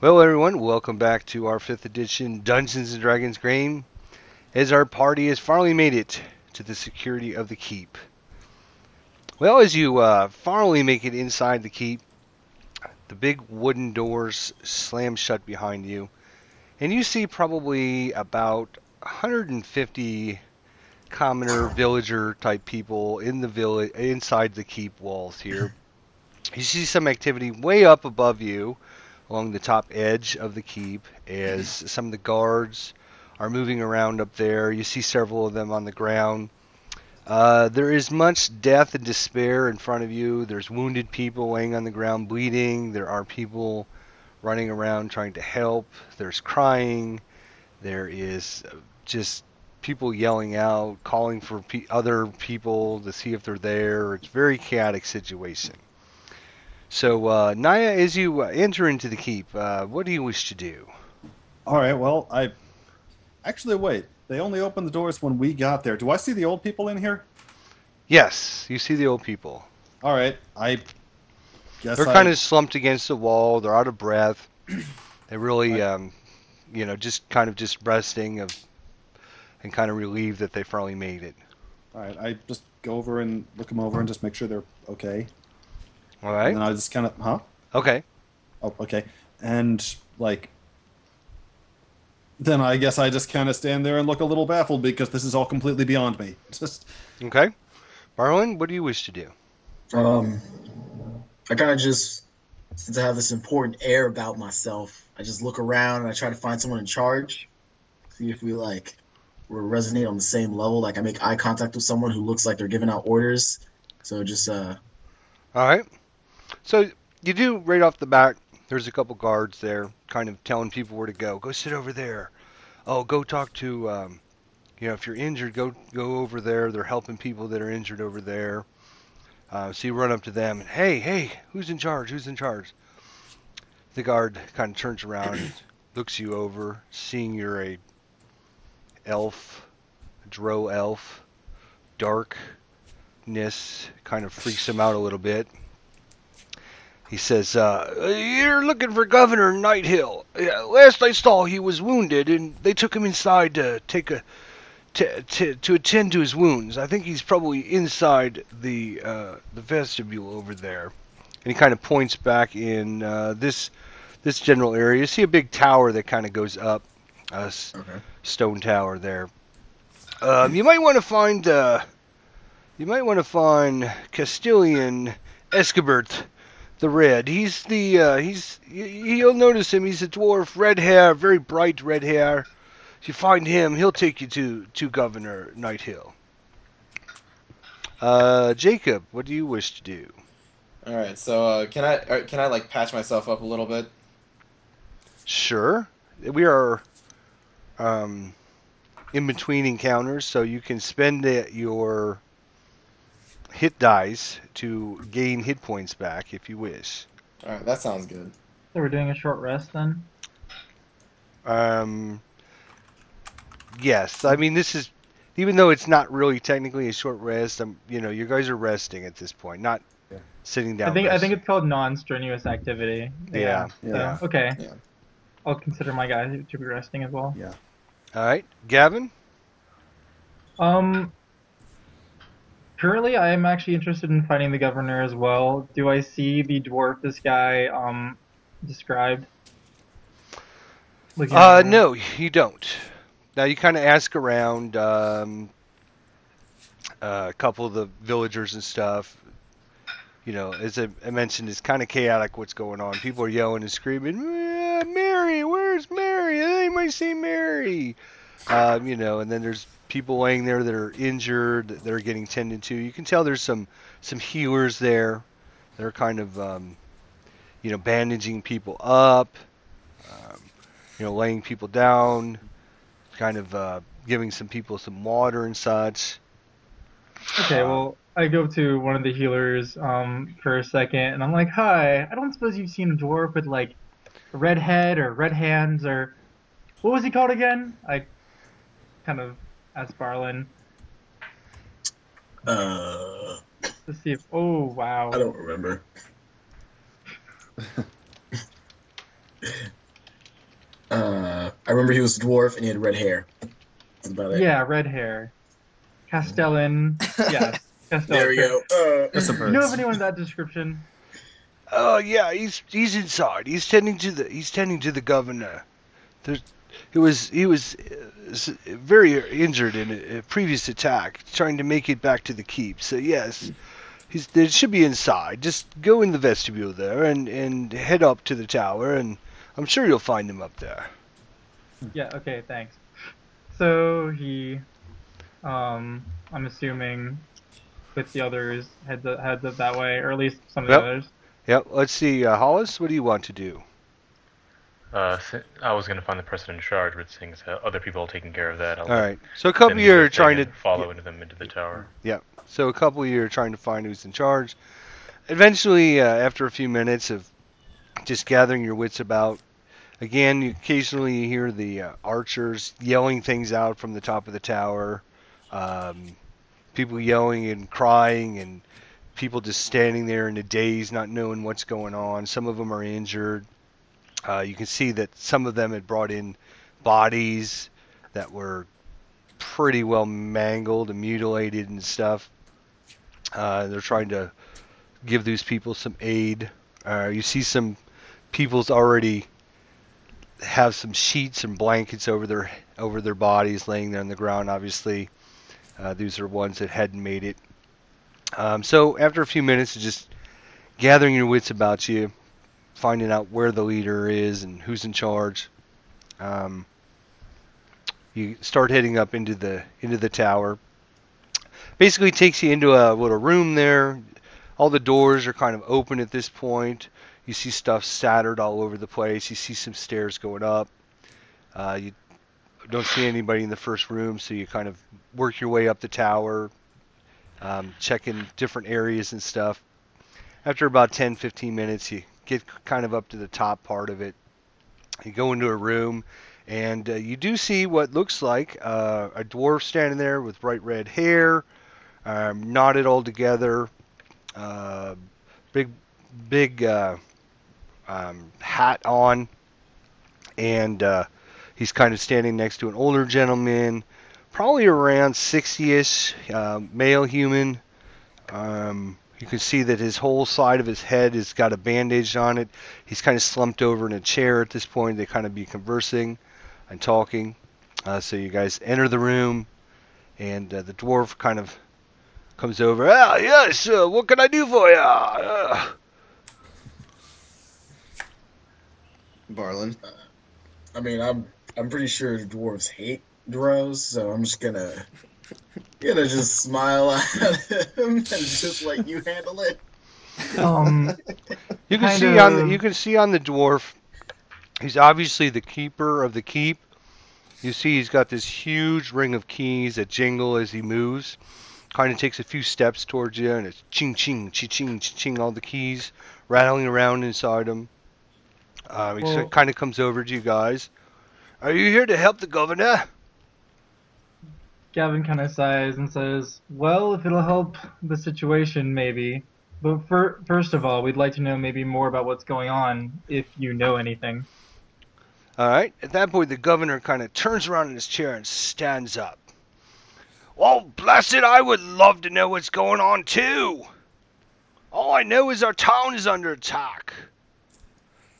Well, everyone, welcome back to our 5th edition Dungeons and Dragons game, as our party has finally made it to the security of the keep. Well, as you finally make it inside the keep, the big wooden doors slam shut behind you, and you see probably about 150 commoner villager type people in the village inside the keep walls here. You see some activity way up above you along the top edge of the keep as some of the guards are moving around up there. You see several of them on the ground. There is much death and despair in front of you. There's wounded people laying on the ground bleeding. There are people running around trying to help. There's crying. There is just people yelling out, calling for other people to see if they're there. It's a very chaotic situation. So, Naya, as you enter into the keep, what do you wish to do? All right, well, I actually wait. They only opened the doors when we got there. Do I see the old people in here? Yes, you see the old people. All right, I guess They're kind of slumped against the wall. They're out of breath. They really, I just kind of just resting and kind of relieved that they finally made it. all right, I just go over and look them over and just make sure they're okay. All And right. then I just kind of, huh? Okay. Oh, okay. And like then I guess I just kind of stand there and look a little baffled because this is all completely beyond me. Just Okay. Marlon, what do you wish to do? Um, I kind of just, since I have this important air about myself, I just look around and I try to find someone in charge. See if we resonate on the same level. Like I make eye contact with someone who looks like they're giving out orders. So just All right. So you do right off the bat. There's a couple guards there, kind of telling people where to go. Go sit over there. Oh, go talk to. If you're injured, go over there. They're helping people that are injured over there. So you run up to them and hey, who's in charge? Who's in charge? The guard kind of turns around and looks you over, seeing you're a elf, a drow elf. Darkness kind of freaks him out a little bit. He says, "You're looking for Governor Nighthill. Last I saw, he was wounded, and they took him inside to to attend to his wounds. I think he's probably inside the vestibule over there." And he kind of points back in this general area. You see a big tower that kind of goes up, okay. stone tower there. You might want to find Castilian Escobert the Red. You'll notice him. He's a dwarf, red hair, very bright red hair. If you find him, he'll take you to Governor Nighthill. Jacob, what do you wish to do? All right, so can I like patch myself up a little bit? Sure. We are in between encounters, so you can spend your hit dice to gain hit points back if you wish. All right, that sounds good. So we're doing a short rest then? Um, yes, I mean this is even though it's not really technically a short rest. You guys are resting at this point, not Yeah. sitting down. I think it's called non-strenuous activity. Yeah. Yeah. So, okay. Yeah. I'll consider my guy to be resting as well. yeah. All right, Gavin. Um, Currently, I am actually interested in finding the governor as well. Do I see the dwarf this guy described? Looking around. No, you don't. Now you kind of ask around a couple of the villagers and stuff. As I mentioned, it's kind of chaotic what's going on. People are yelling and screaming, Mary, where's Mary? Anybody see Mary? And then there's people laying there that are injured, that are getting tended to. You can tell there's some healers there. They're kind of, bandaging people up, laying people down, kind of giving some people some water and such. Okay, well, I go to one of the healers for a second, and I'm like, "Hi, I don't suppose you've seen a dwarf with like a red head or red hands or what was he called again?" I kind of asked Barlin Uh, to see if. Oh wow! I don't remember. remember he was a dwarf and he had red hair. That's about it. Yeah, red hair. Castellan. Yes, Castellan. There we go. That's a You bird. know of anyone of that description? Oh yeah, he's inside. He's tending to the governor. He was very injured in a previous attack, trying to make it back to the keep. So yes, they should be inside. Just go in the vestibule there and head up to the tower, and I'm sure you'll find him up there. Yeah. Okay. Thanks. So he, I'm assuming, with the others, heads up that way, or at least some of the Yep. others. Yep. Let's see, Hollis. What do you want to do? I was going to find the person in charge, but seeing as other people are taking care of that, I'll All right. So a couple of you are trying to follow into the tower. Yeah. So a couple of you are trying to find who's in charge. Eventually, after a few minutes of just gathering your wits about, again, you occasionally hear the archers yelling things out from the top of the tower. People yelling and crying, and people just standing there in a daze, not knowing what's going on. Some of them are injured. You can see that some of them had brought in bodies that were pretty well mangled and mutilated and stuff. They're trying to give these people some aid. You see some people's already have some sheets and blankets over their bodies laying there on the ground. Obviously, these are ones that hadn't made it. So after a few minutes of just gathering your wits about you, finding out where the leader is and who's in charge, you start heading up into the tower. Basically takes you into a little room there. All the doors are kind of open at this point. You see stuff scattered all over the place. You see some stairs going up. You don't see anybody in the first room, so you kind of work your way up the tower, checking different areas and stuff. After about 10-15 minutes, you get kind of up to the top part of it. You go into a room, and you do see what looks like a dwarf standing there with bright red hair, knotted all together, big hat on, and he's kind of standing next to an older gentleman, probably around 60-ish, male human. You can see that his whole side of his head has got a bandage on it. He's kind of slumped over in a chair at this point. They kind of be conversing and talking. So you guys enter the room, and the dwarf kind of comes over. Ah, yes, what can I do for you? Barlin. I mean, I'm pretty sure dwarves hate dwarves, so I'm just gonna just smile at him and just let you handle it. You can see on the dwarf, he's obviously the keeper of the keep. You see he's got this huge ring of keys that jingle as he moves. Kind of takes a few steps towards you, and it's ching ching, ching ching, ching, all the keys rattling around inside him. He kind of comes over to you guys. Are you here to help the governor? Gavin kind of sighs and says, well, if it'll help the situation, maybe. But first of all, we'd like to know maybe more about what's going on, if you know anything. All right. At that point, the governor kind of turns around in his chair and stands up. Well, blessed, I would love to know what's going on, too. All I know is our town is under attack.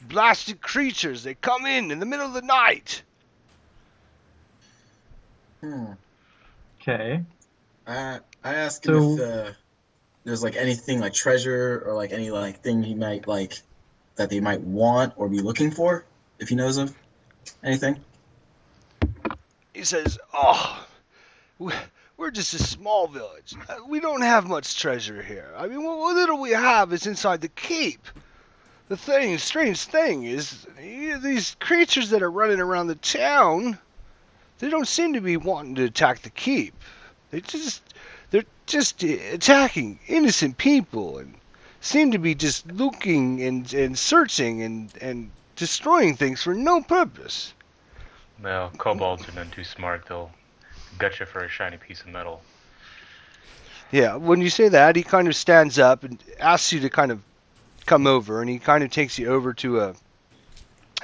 Blasted creatures, they come in the middle of the night. Okay. I asked him if there's like anything like treasure or like any like thing he might like that they might want or be looking for, if he knows of anything. He says, "Oh, we're just a small village. We don't have much treasure here. I mean, what little we have is inside the keep. The strange thing is, these creatures that are running around the town, they don't seem to be wanting to attack the keep. They're just attacking innocent people and seem to be just looking and searching and destroying things for no purpose." Well, kobolds are none too smart. They'll gut you for a shiny piece of metal. Yeah, when you say that, he kind of stands up and asks you to kind of come over, and he kind of takes you over to an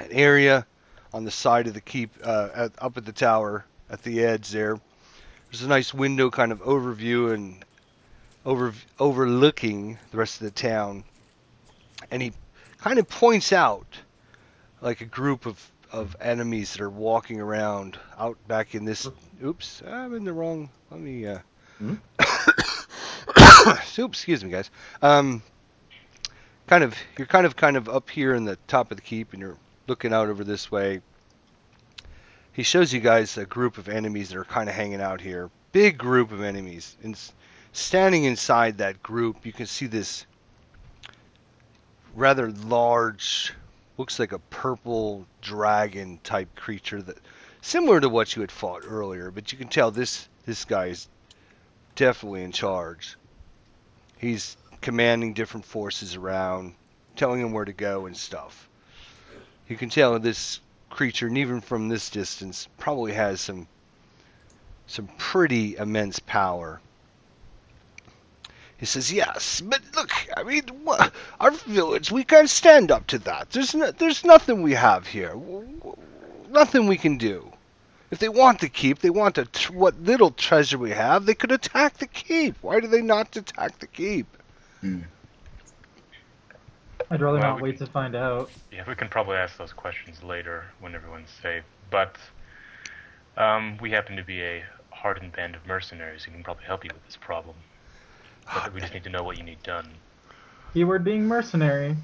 area on the side of the keep, up at the tower at the edge there. There's a nice window kind of overview and overlooking the rest of the town. And he kind of points out like a group of enemies that are walking around out back in this. Oops, I'm in the wrong. Let me. Oops, excuse me, guys. You're kind of up here in the top of the keep, and you're looking out over this way. He shows you guys a group of enemies that are kind of hanging out here. Big group of enemies. And standing inside that group, you can see this rather large, looks like a purple dragon type creature that similar to what you had fought earlier, but you can tell this guy is definitely in charge. He's commanding different forces around, telling them where to go and stuff. You can tell this creature, and even from this distance, probably has some pretty immense power. He says, yes, but look, I mean, our village, we can't stand up to that. There's nothing we have here. Nothing we can do. If they want the keep, they want what little treasure we have, they could attack the keep. Why do they not attack the keep? I'd rather not wait to find out. Yeah, we can probably ask those questions later when everyone's safe. But we happen to be a hardened band of mercenaries who can probably help you with this problem. But we just need to know what you need done. Keyword being mercenary.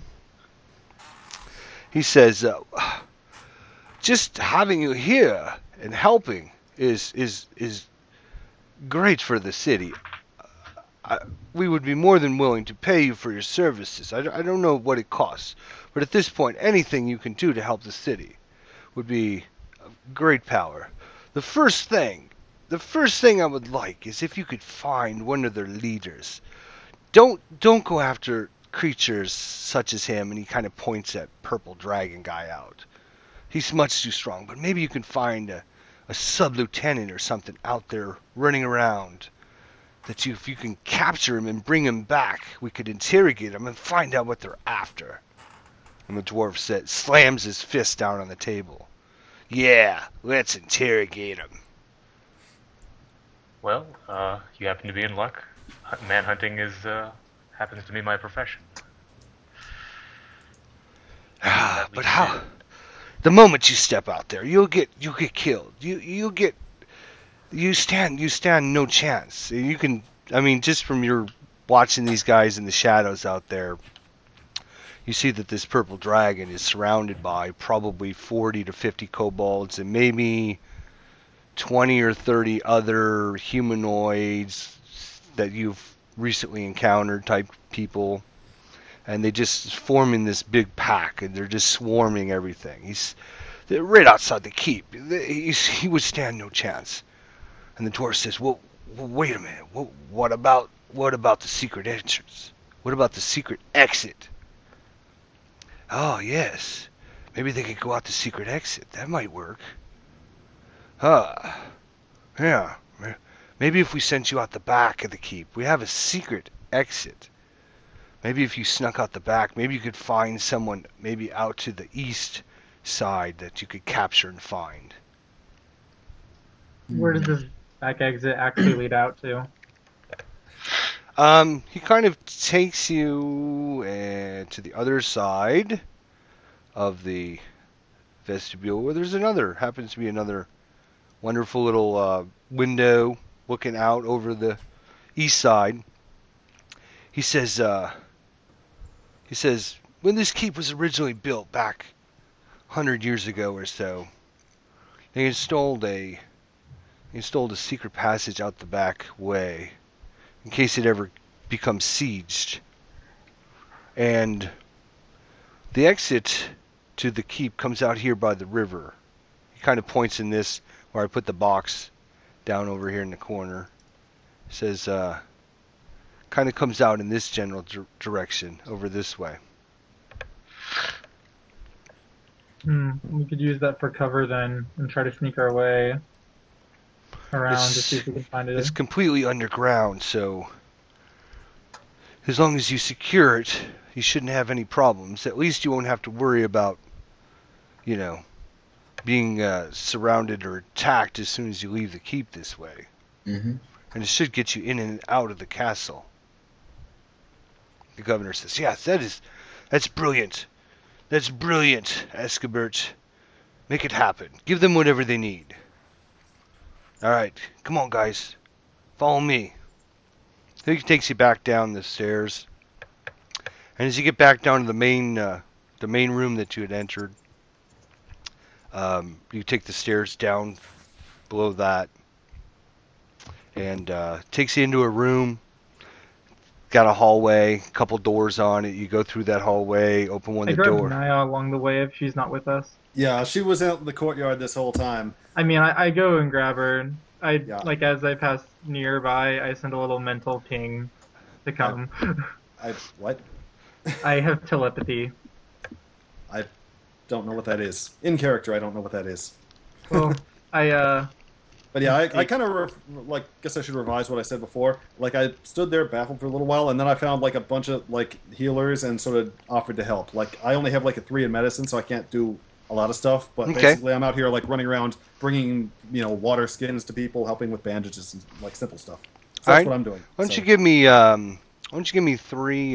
He says, just having you here and helping is great for the city. We would be more than willing to pay you for your services. I don't know what it costs, but at this point, anything you can do to help the city would be of great power. The first thing I would like is if you could find one of their leaders. Don't go after creatures such as him, and he kind of points that purple dragon guy out. He's much too strong, but maybe you can find a sub-lieutenant or something out there running around. If you can capture him and bring him back, we could interrogate him and find out what they're after. And the dwarf slams his fist down on the table. Yeah, let's interrogate him. Well, you happen to be in luck. Manhunting happens to be my profession. But how? The moment you step out there, you'll get killed. You stand no chance. You can, I mean, just from your watching these guys in the shadows out there, you see that this purple dragon is surrounded by probably 40 to 50 kobolds and maybe 20 or 30 other humanoids that you've recently encountered type people. And they just form in this big pack, and they're just swarming everything. They're right outside the keep. He would stand no chance. And the dwarf says, well, wait a minute. What about the secret entrance? What about the secret exit? Oh, yes. Maybe they could go out the secret exit. That might work. Yeah. Maybe if we sent you out the back of the keep. We have a secret exit. Maybe if you snuck out the back, maybe you could find someone maybe out to the east side that you could capture and find. Where does this back exit actually lead out to? He kind of takes you to the other side of the vestibule where happens to be another wonderful little window looking out over the east side. He says, when this keep was originally built back 100 years ago or so, they installed a secret passage out the back way in case it ever becomes sieged. And the exit to the keep comes out here by the river. He kind of points in this where I put the box down over here in the corner. He says, kind of comes out in this general direction over this way. We could use that for cover then and try to sneak our way around to see if we can find it. It's completely underground, so as long as you secure it, you shouldn't have any problems. At least you won't have to worry about, being surrounded or attacked as soon as you leave the keep this way. Mm-hmm. And it should get you in and out of the castle. The governor says, yes, that's brilliant. That's brilliant, Escobert. Make it happen. Give them whatever they need. All right, come on, guys. Follow me. He takes you back down the stairs. And as you get back down to the main room that you had entered, you take the stairs down below that. And takes you into a room. Got a hallway, a couple doors on it. You go through that hallway, open one I of the grabbed door. Naya along the way if she's not with us. Yeah, she was out in the courtyard this whole time. I mean, I go and grab her. Yeah. Like as I pass nearby, I send a little mental ping to come. What? I have telepathy. I don't know what that is. In character, I don't know what that is. Well, But yeah, I kind of guess I should revise what I said before. Like I stood there baffled for a little while, and then I found like a bunch of like healers and sort of offered to help. Like I only have like a 3 in medicine, so I can't do a lot of stuff. But Okay. basically, I'm out here like running around, bringing water skins to people, helping with bandages and like simple stuff. So that's Alright. what I'm doing. Why don't So- you give me 3,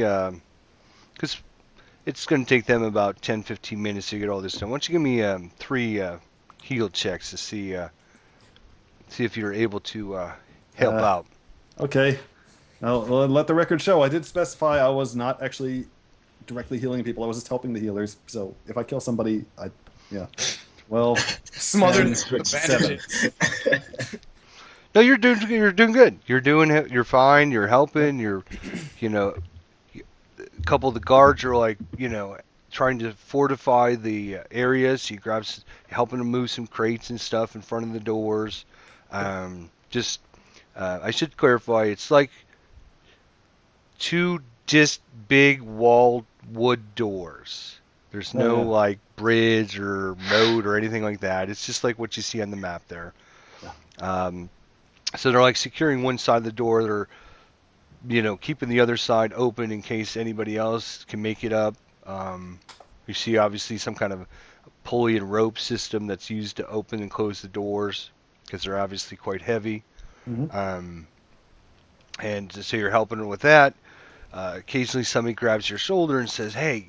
because it's going to take them about 10-15 minutes to get all this done. Why don't you give me 3 heal checks to see if you're able to help out. Okay. Now, let the record show. I did specify I was not actually directly healing people. I was just helping the healers. So if I kill somebody, well, Smothered in 7. bandages. No, you're doing good. You're fine. You're helping. A couple of the guards are like, trying to fortify the areas. He grabs, helping to move some crates and stuff in front of the doors. I should clarify, it's like 2 just big walled wood doors. There's no like bridge or moat or anything like that. It's just like what you see on the map there. So they're like securing one side of the door. They're, keeping the other side open in case anybody else can make it up. You see obviously some kind of pulley and rope system that's used to open and close the doors because they're obviously quite heavy. Mm-hmm. And so you're helping her with that. Occasionally somebody grabs your shoulder and says, hey,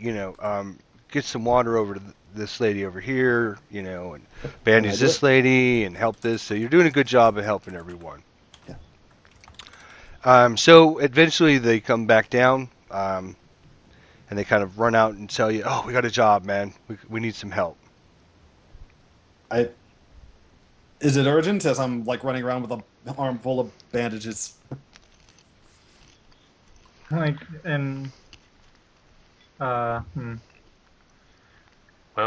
get some water over to this lady over here, and bandage this lady and help this. So you're doing a good job of helping everyone. Yeah. So eventually they come back down, and they kind of run out and tell you, oh, we got a job, man. We need some help. Is it urgent as I'm like running around with an arm full of bandages? like and Well,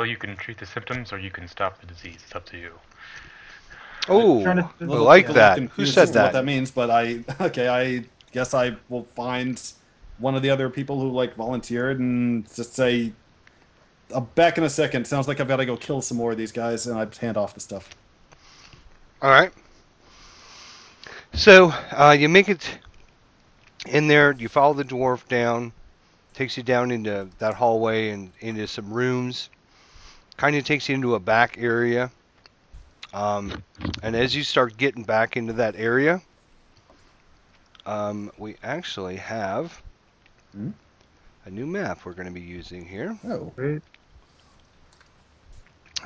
you can treat the symptoms or you can stop the disease. It's up to you. Oh, trying to- I like I'm that. Who confused said as to what that? that means, but I guess I will find one of the other people who like volunteered and just say, "I'm back in a second. Sounds like I've got to go kill some more of these guys," and I hand off the stuff. All right. So you make it in there. You follow the dwarf down. Takes you down into that hallway and into some rooms. Kind of takes you into a back area. And as you start getting back into that area, we actually have a new map we're going to be using here. Oh, Right.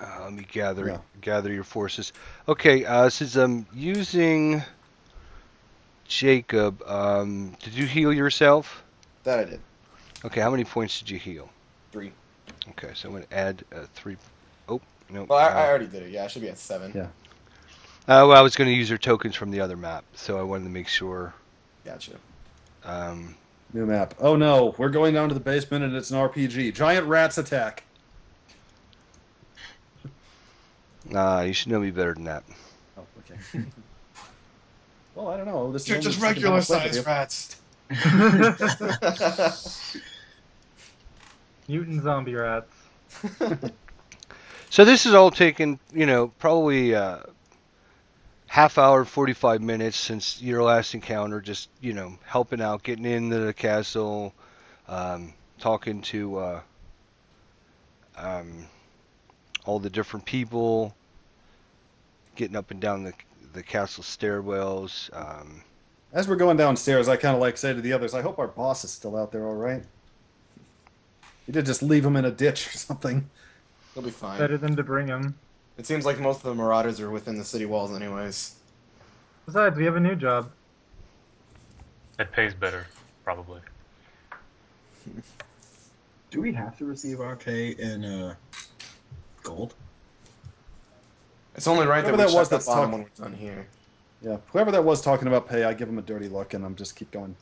Let me gather your forces. Okay, since I'm using Jacob, did you heal yourself? That I did. Okay, how many points did you heal? 3. Okay, so I'm going to add 3. Oh, no. Well, I already did it. Yeah, I should be at 7. Yeah. Well, I was going to use your tokens from the other map, so I wanted to make sure. Gotcha. New map. Oh no, we're going down to the basement and it's an RPG. Giant rats attack. You should know me better than that. Oh, okay. Well, I don't know. This They're is just only the regular second time I've size played with rats. Mutant zombie rats. So this is all taken, probably half hour, 45 minutes since your last encounter, just, helping out, getting into the castle, talking to all the different people, getting up and down the castle stairwells. As we're going downstairs, I kind of like say to the others, I hope our boss is still out there all right. You did just leave him in a ditch or something. He'll be fine. Better than to bring him. It seems like most of the marauders are within the city walls anyways. Besides, we have a new job. That pays better, probably. Do we have to receive our pay in gold? It's only right that Whoever we that was check that's up on them talk- when we're done here. Yeah, whoever that was talking about pay, I give him a dirty look, and I'm just keep going.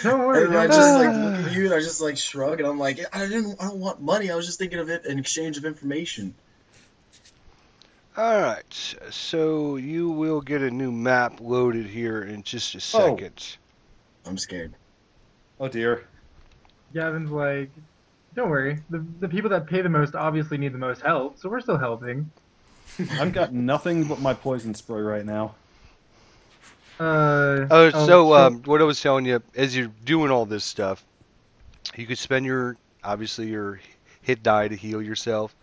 Don't worry. And I don't just worry. like look at you and I just like shrug and I'm like, I don't want money. I was just thinking of it in exchange of information. All right, so you will get a new map loaded here in just a second. I'm scared. Oh dear. Gavin's like, don't worry. The people that pay the most obviously need the most help, so we're still helping. I've got nothing but my poison spray right now. What I was telling you, as you're doing all this stuff, you could spend your hit die to heal yourself.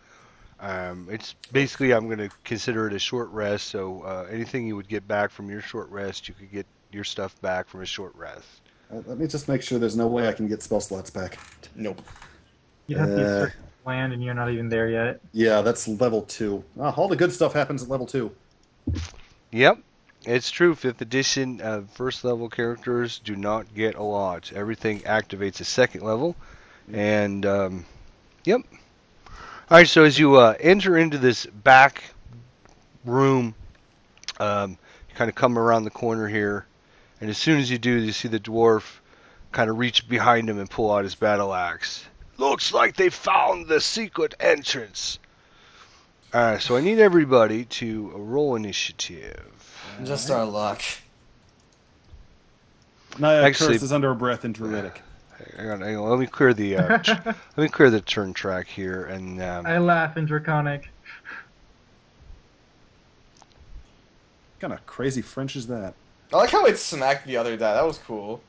It's basically, I'm going to consider it a short rest, so anything you would get back from your short rest, you could get your stuff back from a short rest. Let me just make sure there's no way I can get spell slots back. Nope. You'd have to get certain land, and you're not even there yet. Yeah, that's level 2. All the good stuff happens at level 2. Yep, it's true. 5th edition first level characters do not get a lot. Everything activates a second level, and yep. All right, so as you enter into this back room, you kind of come around the corner here, and as soon as you do, you see the dwarf kind of reach behind him and pull out his battle axe. Looks like they found the secret entrance. All right, so I need everybody to roll initiative. Just our luck. Naya Actually- curses under her breath in Druidic. Hang on, let me clear the let me clear the turn track here, and I laugh in Draconic. What kind of crazy French is that? I like how it smacked the other die. That was cool.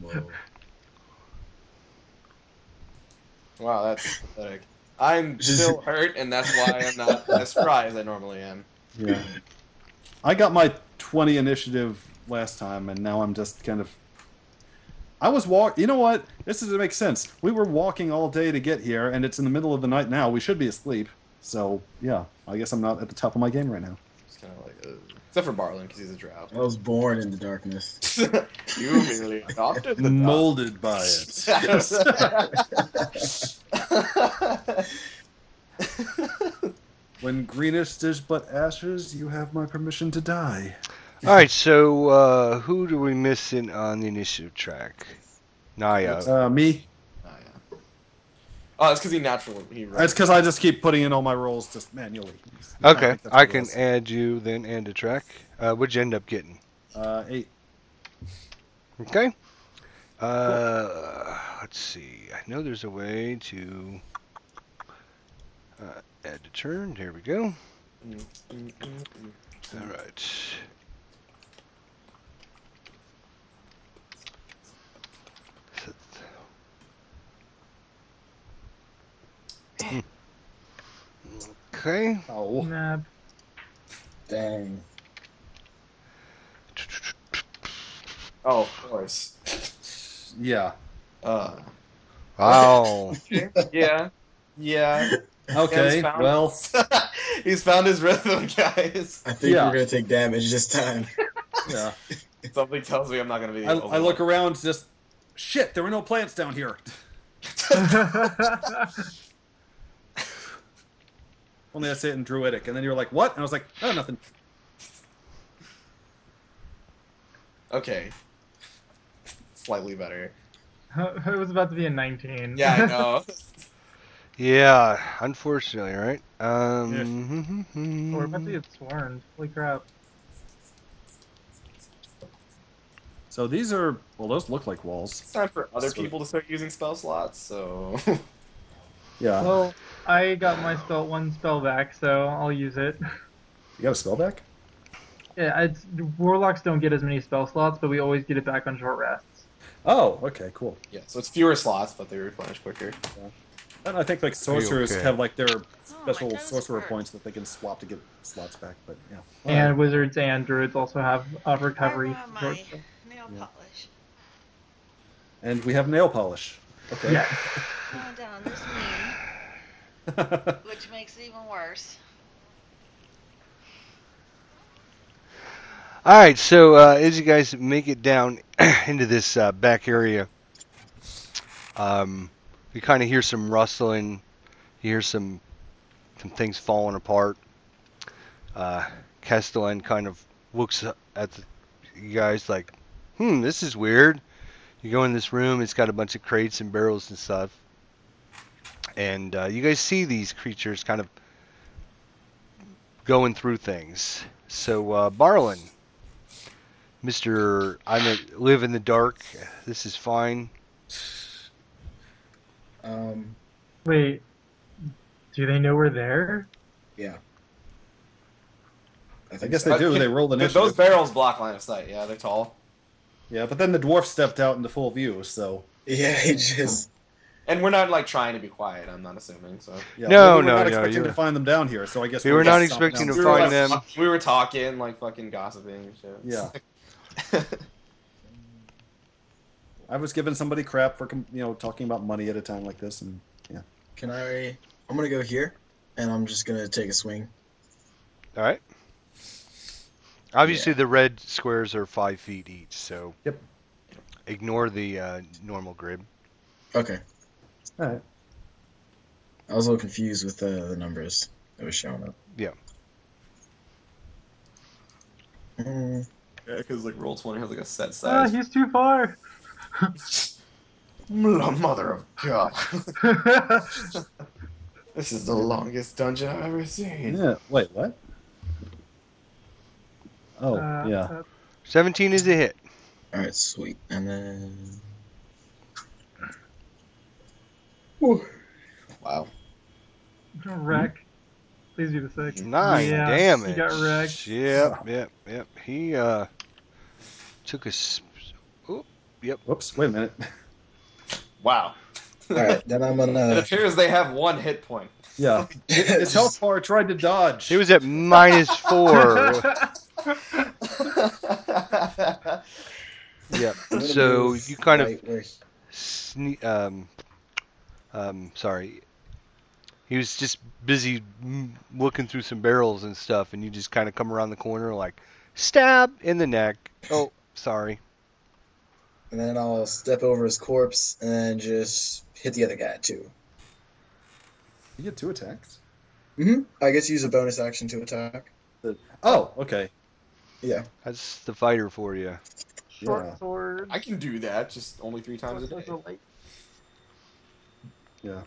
Whoa. Wow, that's pathetic. I'm still hurt, and that's why I'm not as spry as I normally am. Yeah. I got my 20 initiative last time, and now I'm just kind of... You know what? This makes sense. We were walking all day to get here, and it's in the middle of the night now. We should be asleep. So, yeah. I guess I'm not at the top of my game right now. It's kind of like... except for Barlin, because he's a drow. I was born in the darkness. You merely adopted the Molded by it. When greenest is but ashes, you have my permission to die. all right. So who do we miss in on the initiative track? Naya. Me. Oh, yeah. Oh, it's because he naturally... That's because I just keep putting in all my rolls just manually. Okay, That's I what it can was. add you then and a track. What'd you end up getting? 8. Okay. Let's see. I know there's a way to add the turn. There we go. All right. Okay. Oh. Nah, Dang. Oh, of course. Yeah. Wow. Yeah. Yeah. Okay, He's found- well, He's found his rhythm, guys. I think Yeah. we're gonna take damage this time. yeah. Something tells me I'm not going to be the I look around, just, shit, there were no plants down here. Only I say it in Druidic, and then you were like, what? And I was like, oh, nothing. Okay. Slightly better. it was about to be a 19. Yeah, I know. Yeah, unfortunately, right? We're about to get swarmed. Holy crap. So these are, well, those look like walls. It's time for other people to start using spell slots, so... Yeah. Well, I got my one spell back, so I'll use it. You got a spell back? Yeah, warlocks don't get as many spell slots, but we always get it back on short rests. Oh, okay, cool. yeah, so it's fewer slots, but they replenish quicker. And I think like sorcerers okay? have like their Oh, my special toes sorcerer hurt. points that they can swap to get slots back. But yeah. And wizards and druids also have recovery. I ruined my nail Yeah. polish. And we have nail polish. Okay. Yeah. Going down this knee, which makes it even worse. All right, so as you guys make it down into this back area, you kind of hear some rustling. You hear some things falling apart. Castellan kind of looks at you guys like, this is weird. You go in this room, it's got a bunch of crates and barrels and stuff. And you guys see these creatures kind of going through things. So, Barlin, Mr. Live in the dark, this is fine. Wait, do they know we're there? Yeah. I guess they do. They rolled initiative. Those barrels block line of sight. Yeah, they're tall. Yeah, but then the dwarf stepped out into full view, so. Yeah, he just. And we're not like trying to be quiet. I'm not assuming. So Yeah, No, we were no, not no, expecting you're- to find them down here, so I guess We were just not stomped expecting down to the find stairs. them. We were talking, like fucking gossiping and shit. Yeah. I was giving somebody crap for talking about money at a time like this, and yeah. Can I? I'm gonna go here, and I'm just gonna take a swing. All right. Obviously, Yeah. the red squares are 5 feet each, so Yep. ignore the normal grid. Okay. All right. I was a little confused with the numbers that was showing up. Yeah. Mm, Yeah, because like Roll20 has like a set Ah, size. he's too far. Mother of God. This is the longest dungeon I've ever seen. Yeah. Wait, what? Oh, Uh, yeah. 17 is a hit. all right, sweet. And then. Wow. Wreck. Please be the 6. 9 Yeah, damage. he got wrecked. Yep. He took a. Oh, yep. Whoops. Wait a minute. Wow. All right, then I'm It gonna. appears they have 1 hit point. Yeah. His health bar tried to dodge. He was at -4. Yep. I'm gonna So move you kind of right where sorry. He was just busy looking through some barrels and stuff, and you just kind of come around the corner like, stab in the neck. Oh, sorry. And then I'll step over his corpse and then just hit the other guy too. You get 2 attacks. I get to use a bonus action to attack. Oh, okay. Yeah. That's the fighter for you. Short Yeah. sword. I can do that, just only 3 times a day. Yeah.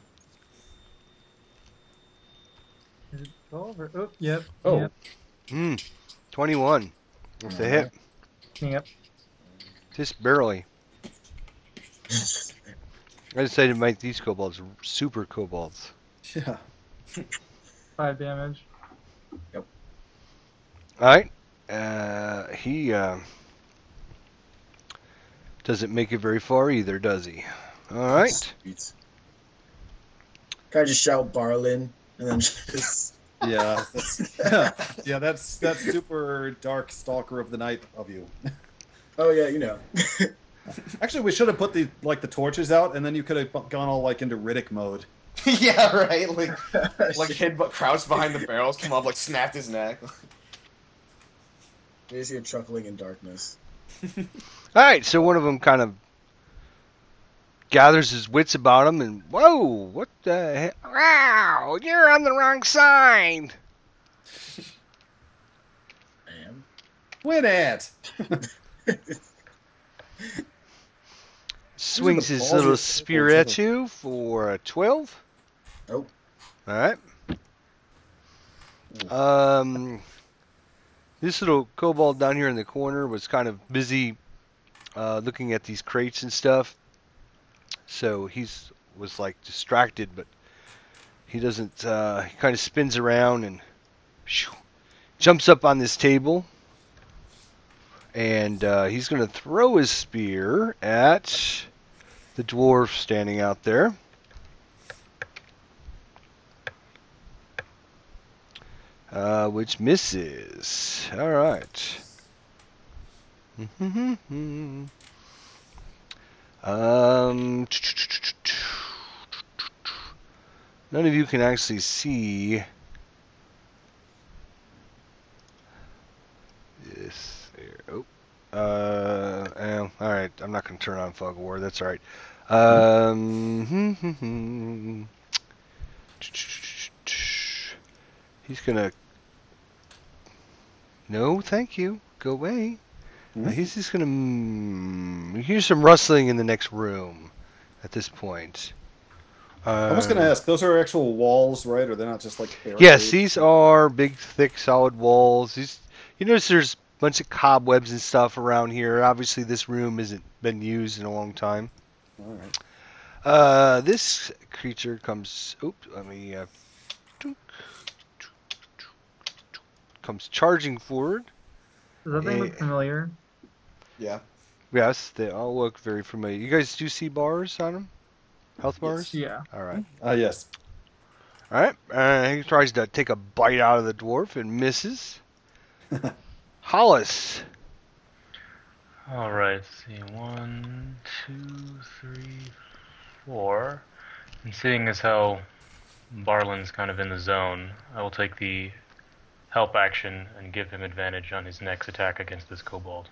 Is it 12 or? Oh, yep. Oh. Yep. 21. That's a hit. Yep. Just barely. I decided to make these kobolds super kobolds. Yeah. 5 damage. All right. He doesn't make it very far either, does he? All right. Sweet. Can I just shout Barlin and then just. Yeah. Yeah, that's super dark stalker of the night of you. Oh, yeah, you know. Actually, we should have put the torches out, and then you could have gone all like into Riddick mode. Yeah, right. Like hid but crouched behind the barrels, come up, like snapped his neck. You just hear chuckling in darkness. All right. So one of them kind of gathers his wits about him, and whoa, what the heck? Wow, you're on the wrong side. I am. Win it! Swings the his balls little of- spear at you for a 12. Nope. All right. This little kobold down here in the corner was kind of busy looking at these crates and stuff. So was like distracted, but he doesn't. He kind of spins around and jumps up on this table, and he's going to throw his spear at the dwarf standing out there. which misses. All right. Um, none of you can actually see this. There. Oh, all right. I'm not going to turn on Fog of War. That's all right. He's gonna. No, thank you. Go away. He's just gonna. You hear some rustling in the next room at this point. I was going to ask, those are actual walls, right? Or they're not just like barricades? Yes, these are big, thick, solid walls. You notice there's a bunch of cobwebs and stuff around here. Obviously, this room hasn't been used in a long time. All right. This creature comes. Oops, let me. Comes charging forward. Does that thing look familiar? Yeah. Yes, they all look very familiar. You guys do see bars on them? Health bars? Yeah. All right. Yes. All right. He tries to take a bite out of the dwarf and misses. Hollis. All right. Let's see. 1, 2, 3, 4. And seeing as how Barlin's kind of in the zone, I will take the help action and give him advantage on his next attack against this kobold.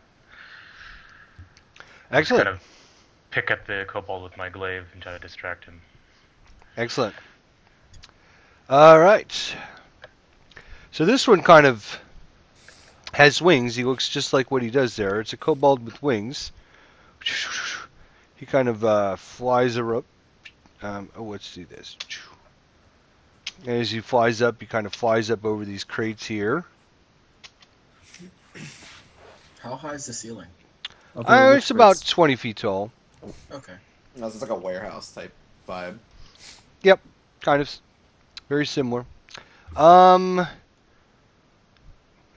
Excellent. Kind of pick at the kobold with my glaive and try to distract him. Excellent. All right. So this one kind of has wings. He looks just like what he does there. It's a kobold with wings. He kind of flies up. Let's do this. And as he flies up, he kind of flies up over these crates here. How high is the ceiling? It's about 20 feet tall. Okay. No, it's like a warehouse type vibe. Yep, kind of. Very similar. And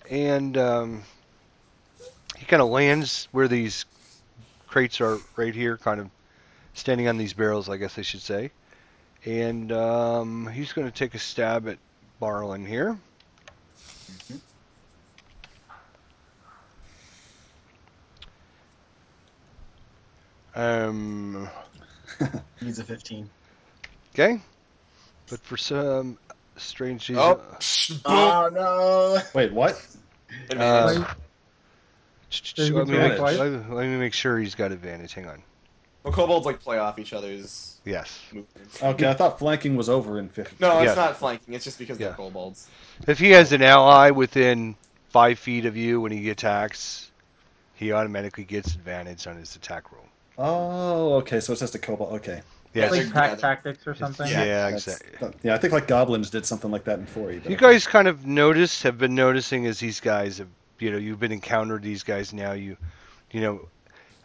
he kind of lands where these crates are right here, kind of standing on these barrels, I guess I should say. And he's going to take a stab at Barlin here. He's a 15. Okay. But for some strange reason... Oh no! Wait, what? let me make sure he's got advantage. Hang on. Well, kobolds like play off each other's Yes. movements. Okay, I thought flanking was over in 50. No, it's Yeah. not flanking. It's just because Yeah. they're kobolds. If he has an ally within 5 feet of you when he attacks, he automatically gets advantage on his attack roll. Oh, okay, so it's just a kobold. Okay. Yes. Like they're pack together. tactics or something? Yeah, That's- exactly. Yeah, I think like goblins did something like that in 4E. but You okay. guys kind of have been noticing as these guys have, you've been encountered these guys now.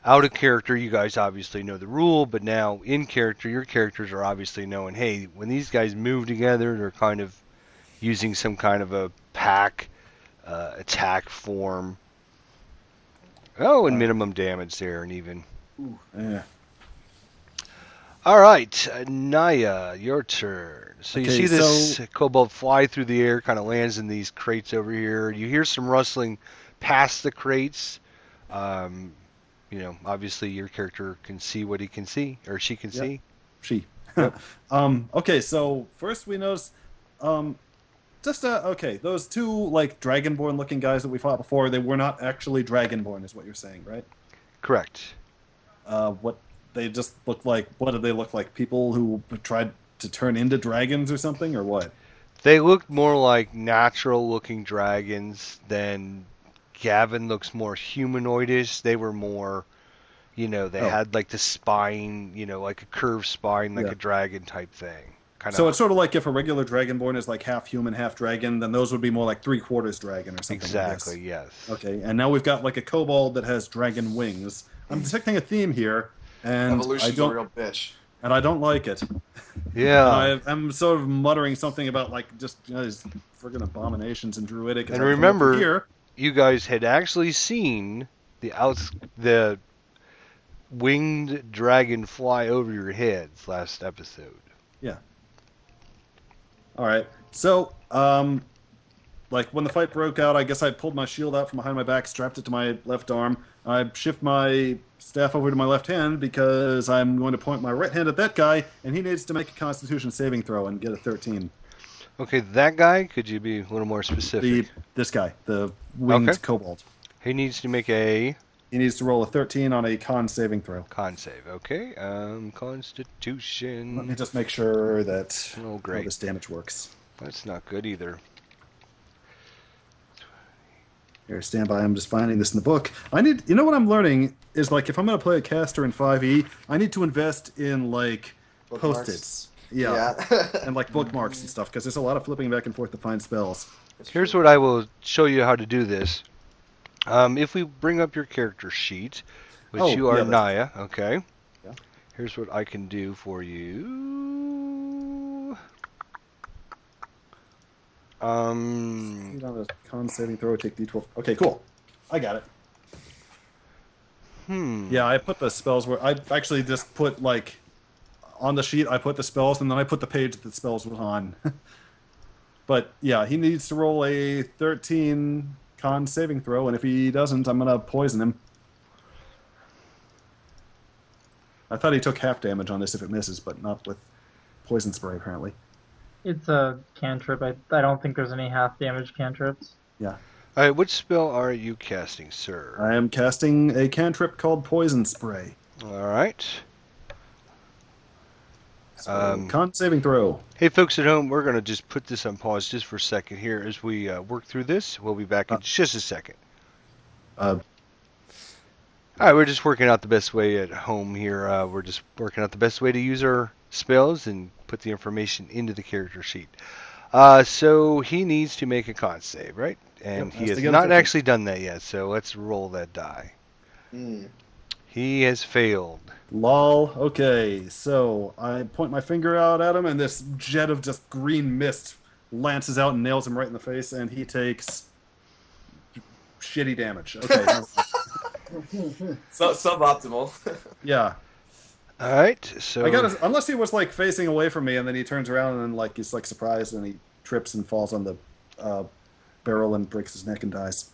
Out of character, you guys obviously know the rule, but now in character, your characters are obviously knowing, hey, when these guys move together, they're kind of using some kind of a pack attack form. Oh, and minimum damage there, and even. Yeah. All right, Naya, your turn. So you Okay, see this kobold fly through the air, kind of lands in these crates over here. You hear some rustling past the crates. Obviously your character can see what he can see, or she can see. She. Okay, so first we notice, those two like dragonborn looking guys that we fought before, they were not actually dragonborn, is what you're saying, right? Correct. What they just look like? What did they look like? People who tried to turn into dragons or something, or what? They looked more like natural-looking dragons than Gavin looks more humanoidish. They were more, they had like the spine, like a curved spine, like a dragon type thing. So it's sort of like if a regular dragonborn is like half human, half dragon, then those would be more like 3/4 dragon or something. Exactly, yes. Okay, and now we've got like a kobold that has dragon wings. I'm detecting a theme here, and Evolution's a real bitch. And I don't like it. Yeah. I'm sort of muttering something about like just these friggin' abominations and druidic. And remember, you guys had actually seen the winged dragon fly over your heads last episode. Yeah. All right. So, like when the fight broke out, I guess I pulled my shield out from behind my back, strapped it to my left arm. I shift my staff over to my left hand because I'm going to point my right hand at that guy, and he needs to make a Constitution saving throw and get a 13. Okay, that guy. Could you be a little more specific? This guy, the winged Okay. kobold. He needs to make a He needs to roll a 13 on a con saving throw. con save. Okay. Let Constitution. me just make sure that Oh, how great. this damage works. That's not good either. Here, stand by. I'm just finding this in the book. You know what I'm learning is like if I'm going to play a caster in 5e, I need to invest in like Bookmarks. post-its. Yeah. And like bookmarks and stuff because there's a lot of flipping back and forth to find spells. Here's what I will show you how to do this. If we bring up your character sheet, which Oh, you are yeah, Naya, okay? Yeah. Here's what I can do for you. Succeed on a con saving throw, take d12. Okay, cool. I got it. Yeah, I put the spells where I actually just put like on the sheet. I put the spells and then I put the page that the spells was on. But yeah, he needs to roll a 13 con saving throw, and if he doesn't, I'm gonna poison him. I thought he took half damage on this if it misses, but not with poison spray apparently. It's a cantrip. I don't think there's any half damage cantrips. Yeah. All right, which spell are you casting, sir? I am casting a cantrip called Poison Spray. All right. So, con saving throw. Hey, folks at home, we're going to just put this on pause just for a second here as we work through this. We'll be back in just a second. All right, we're just working out the best way at home here. We're just working out the best way to use our spells and put the information into the character sheet. So he needs to make a con save, right? And Yep, he has has to get a not 15. actually done that yet, so let's roll that die. He has failed. Lol. Okay, so I point my finger out at him, and this jet of just green mist lances out and nails him right in the face, and he takes shitty damage. Okay. So suboptimal. Yeah. All right, so I got unless he was like facing away from me, and then he turns around and then like he's like surprised, and he trips and falls on the barrel and breaks his neck and dies.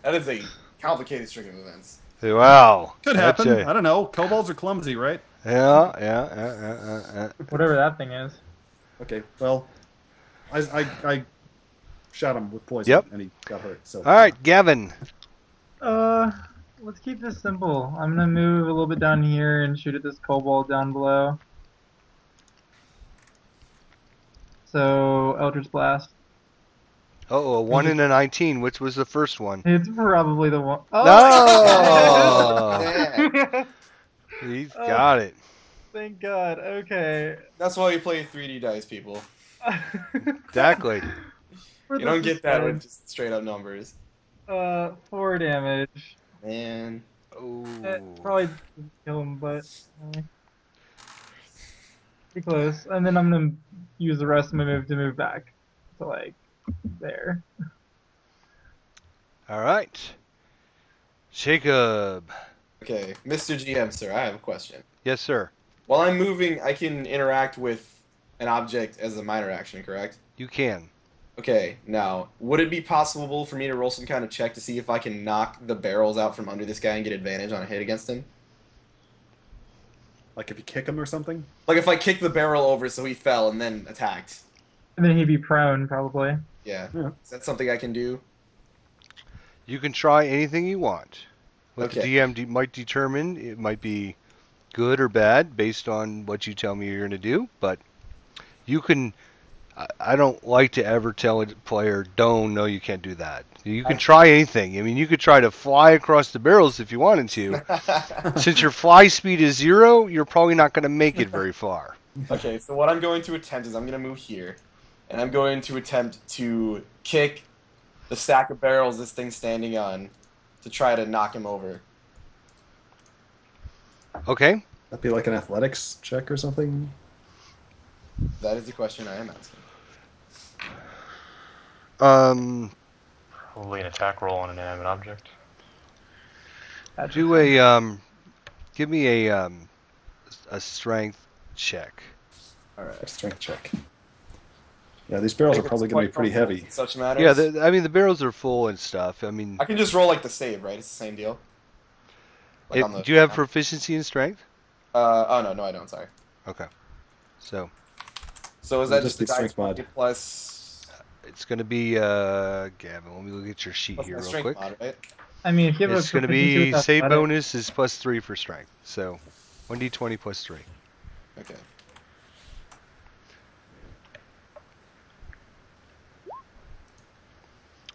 That is a complicated string of events. wow. Could That's happen. I don't know. Kobolds are clumsy, right? Yeah. Whatever that thing is. Okay. Well, I shot him with poison, Yep. and he got hurt. So. All right, Gavin. Let's keep this simple. I'm gonna move a little bit down here and shoot at this kobold down below. So, Eldritch Blast. Oh, a 1 and a 19. Which was the first one? It's probably the one. No! Yeah. He's got it. Thank God. Okay. That's why we play 3D dice, people. Exactly. You don't get that with just straight up numbers. 4 damage. Man. Oh. Probably didn't kill him, but pretty close. And then I'm gonna use the rest of my move to move back to like there. All right. Jacob. Okay, Mr. GM, sir, I have a question. Yes, sir. While I'm moving, I can interact with an object as a minor action, correct? You can. Okay, now, would it be possible for me to roll some kind of check to see if I can knock the barrels out from under this guy and get advantage on a hit against him? Like if you kick him or something? Like if I kick the barrel over so he fell and then attacked. And then he'd be prone, probably. Yeah. Yeah. Is that something I can do? You can try anything you want. What Okay. the DM might determine, it might be good or bad based on what you tell me you're going to do, but you can... I don't like to ever tell a player, no, you can't do that. You can try anything. I mean, you could try to fly across the barrels if you wanted to. Since your fly speed is 0, you're probably not going to make it very far. Okay, so what I'm going to attempt is I'm going to move here, and I'm going to attempt to kick the stack of barrels this thing's standing on to try to knock him over. Okay. That'd be like an athletics check or something. That is the question I am asking. Probably an attack roll on an inanimate object. Do a give me a strength check. All right, strength check. Yeah, these barrels Like, are probably going to be pretty heavy. Such matters. Yeah, I mean the barrels are full and stuff. I mean, I can just roll like the save, right? It's the same deal. Like on the. do you have proficiency in strength? Oh no, I don't. Sorry. Okay. So So is It'll that just just the be die strength 20 mod. plus it's going to be Gavin. Let me look at your sheet plus here my real strength quick. mod, right? I mean, if you have It's a going to proficiency be with save athletics, bonus is +3 for strength. So 1d20 plus 3. Okay.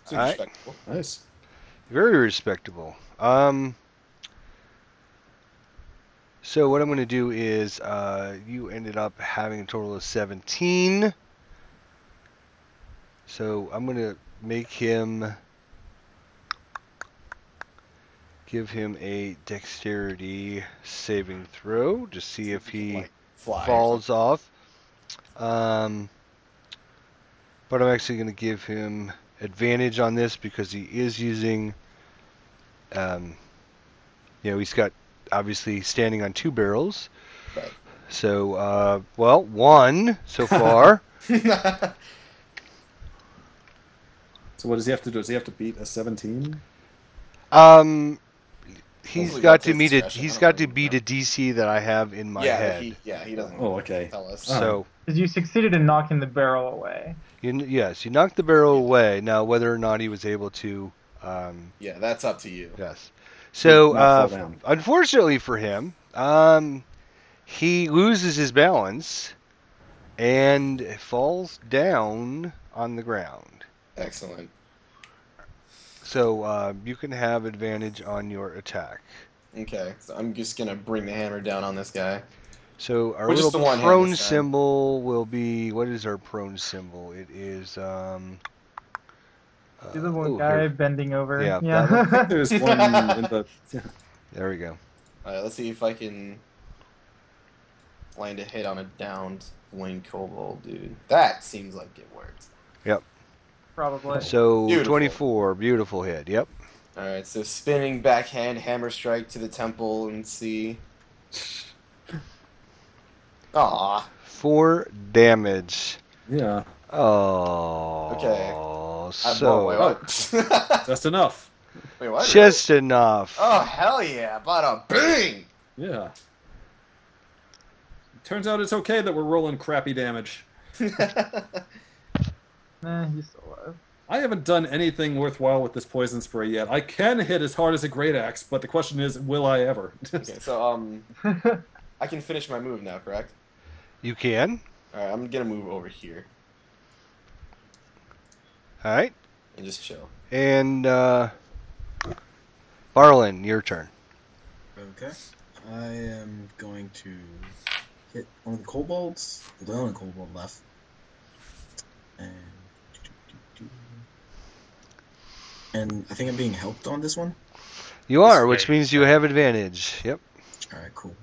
Seems Alright. respectable. Nice. Very respectable. So what I'm going to do is you ended up having a total of 17. So I'm going to make him give him a dexterity saving throw to see if he Like, fly or falls off. But I'm actually going to give him advantage on this because he is using, he's got obviously standing on 2 barrels. Right. So, well, 1 so far. something. So what does he have to do? Does he have to beat a 17? He's Hopefully got that's to his meet it. discretion. He's I got don't to really beat a DC that I have in my yeah, head. he doesn't. Oh, okay. Tell us. So, because you succeeded in knocking the barrel away. yes, you knocked the barrel away. Now, whether or not he was able to, Yeah, that's up to you. yes. So, Not fall down. unfortunately for him, he loses his balance and falls down on the ground. Excellent. So, you can have advantage on your attack. Okay, so I'm just gonna bring the hammer down on this guy. So our We're just little the one hand prone this time. symbol will be, what is our prone symbol? It is See the one oh, guy here. bending over. Yeah, that one. I think there's one in the... There we go. Alright, let's see if I can land a hit on a downed winged kobold, dude. That seems like it worked. Probably. So Beautiful. 24, beautiful hit. Yep. Alright, so spinning backhand hammer strike to the temple and see. Aw. 4 damage. Yeah, Oh. Okay. So Whoa, wait, what? just enough. Wait, what? just enough. Oh, hell yeah. Bada bing! Yeah. Turns out it's okay that we're rolling crappy damage. Nah, he's still alive. I haven't done anything worthwhile with this poison spray yet. I can hit as hard as a great axe, but the question is, will I ever? Okay, so, I can finish my move now, correct? You can. Alright, I'm gonna move over here All right. and just chill. And Barlin, your turn. Okay. I am going to hit one of the kobolds. The only kobold left. And I think I'm being helped on this one. You This are, which way. means you have advantage. Yep. Alright, cool.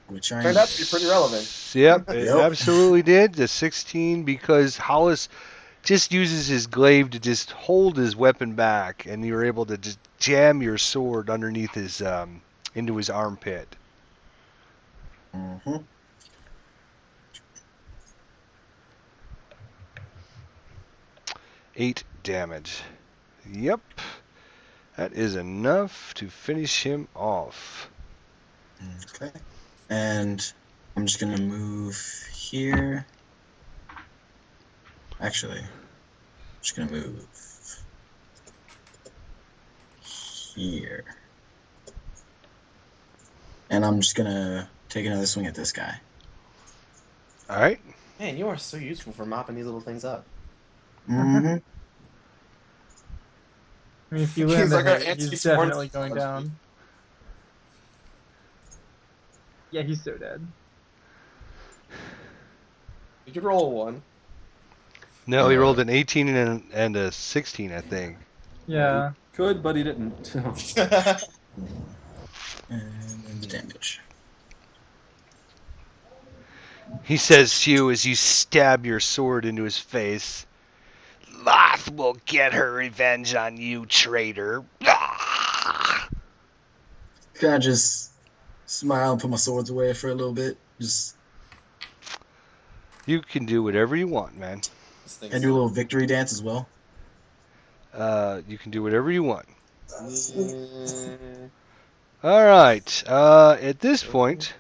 Which I Turned out to be pretty relevant. Yep, it Yep. absolutely did. The 16 because Hollis just uses his glaive to just hold his weapon back, and you're able to just jam your sword underneath his into his armpit. Mhm. 8 damage. Yep, that is enough to finish him off. Okay. And I'm just gonna move here. Actually, I'm just gonna move here. And I'm just gonna take another swing at this guy. All right. Man, you are so useful for mopping these little things up. Mm-hmm. I mean, if you He's land like the our hit, he's anti-sports definitely going technology. down. Yeah, he's so dead. You could roll a 1. No, he rolled an 18 and a 16, I think. Yeah. Could, but he didn't. And then the damage. He says to you as you stab your sword into his face, "Loth will get her revenge on you, traitor." Can I just smile and put my swords away for a little bit? Just You can do whatever you want, man. This thing's And do a little victory dance as well. You can do whatever you want. Mm. All right. At this point,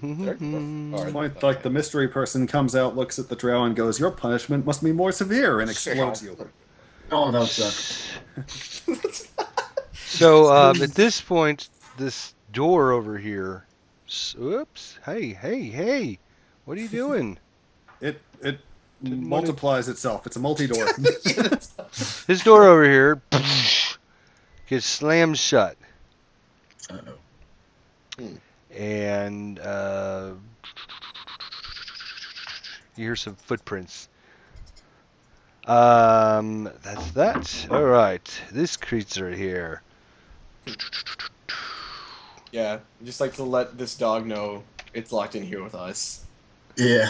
Point, like the mystery person comes out, looks at the drow, and goes, "Your punishment must be more severe," and explodes you. Oh, that would suck. so at this point, this door over here. Oops! Hey! What are you doing? It Didn't multiplies itself. It's a multi-door. This door over here gets slammed shut, Uh-oh. and you hear some footprints. That's that. All right, this creature here. Yeah, I'd just like to let this dog know it's locked in here with us. Yeah.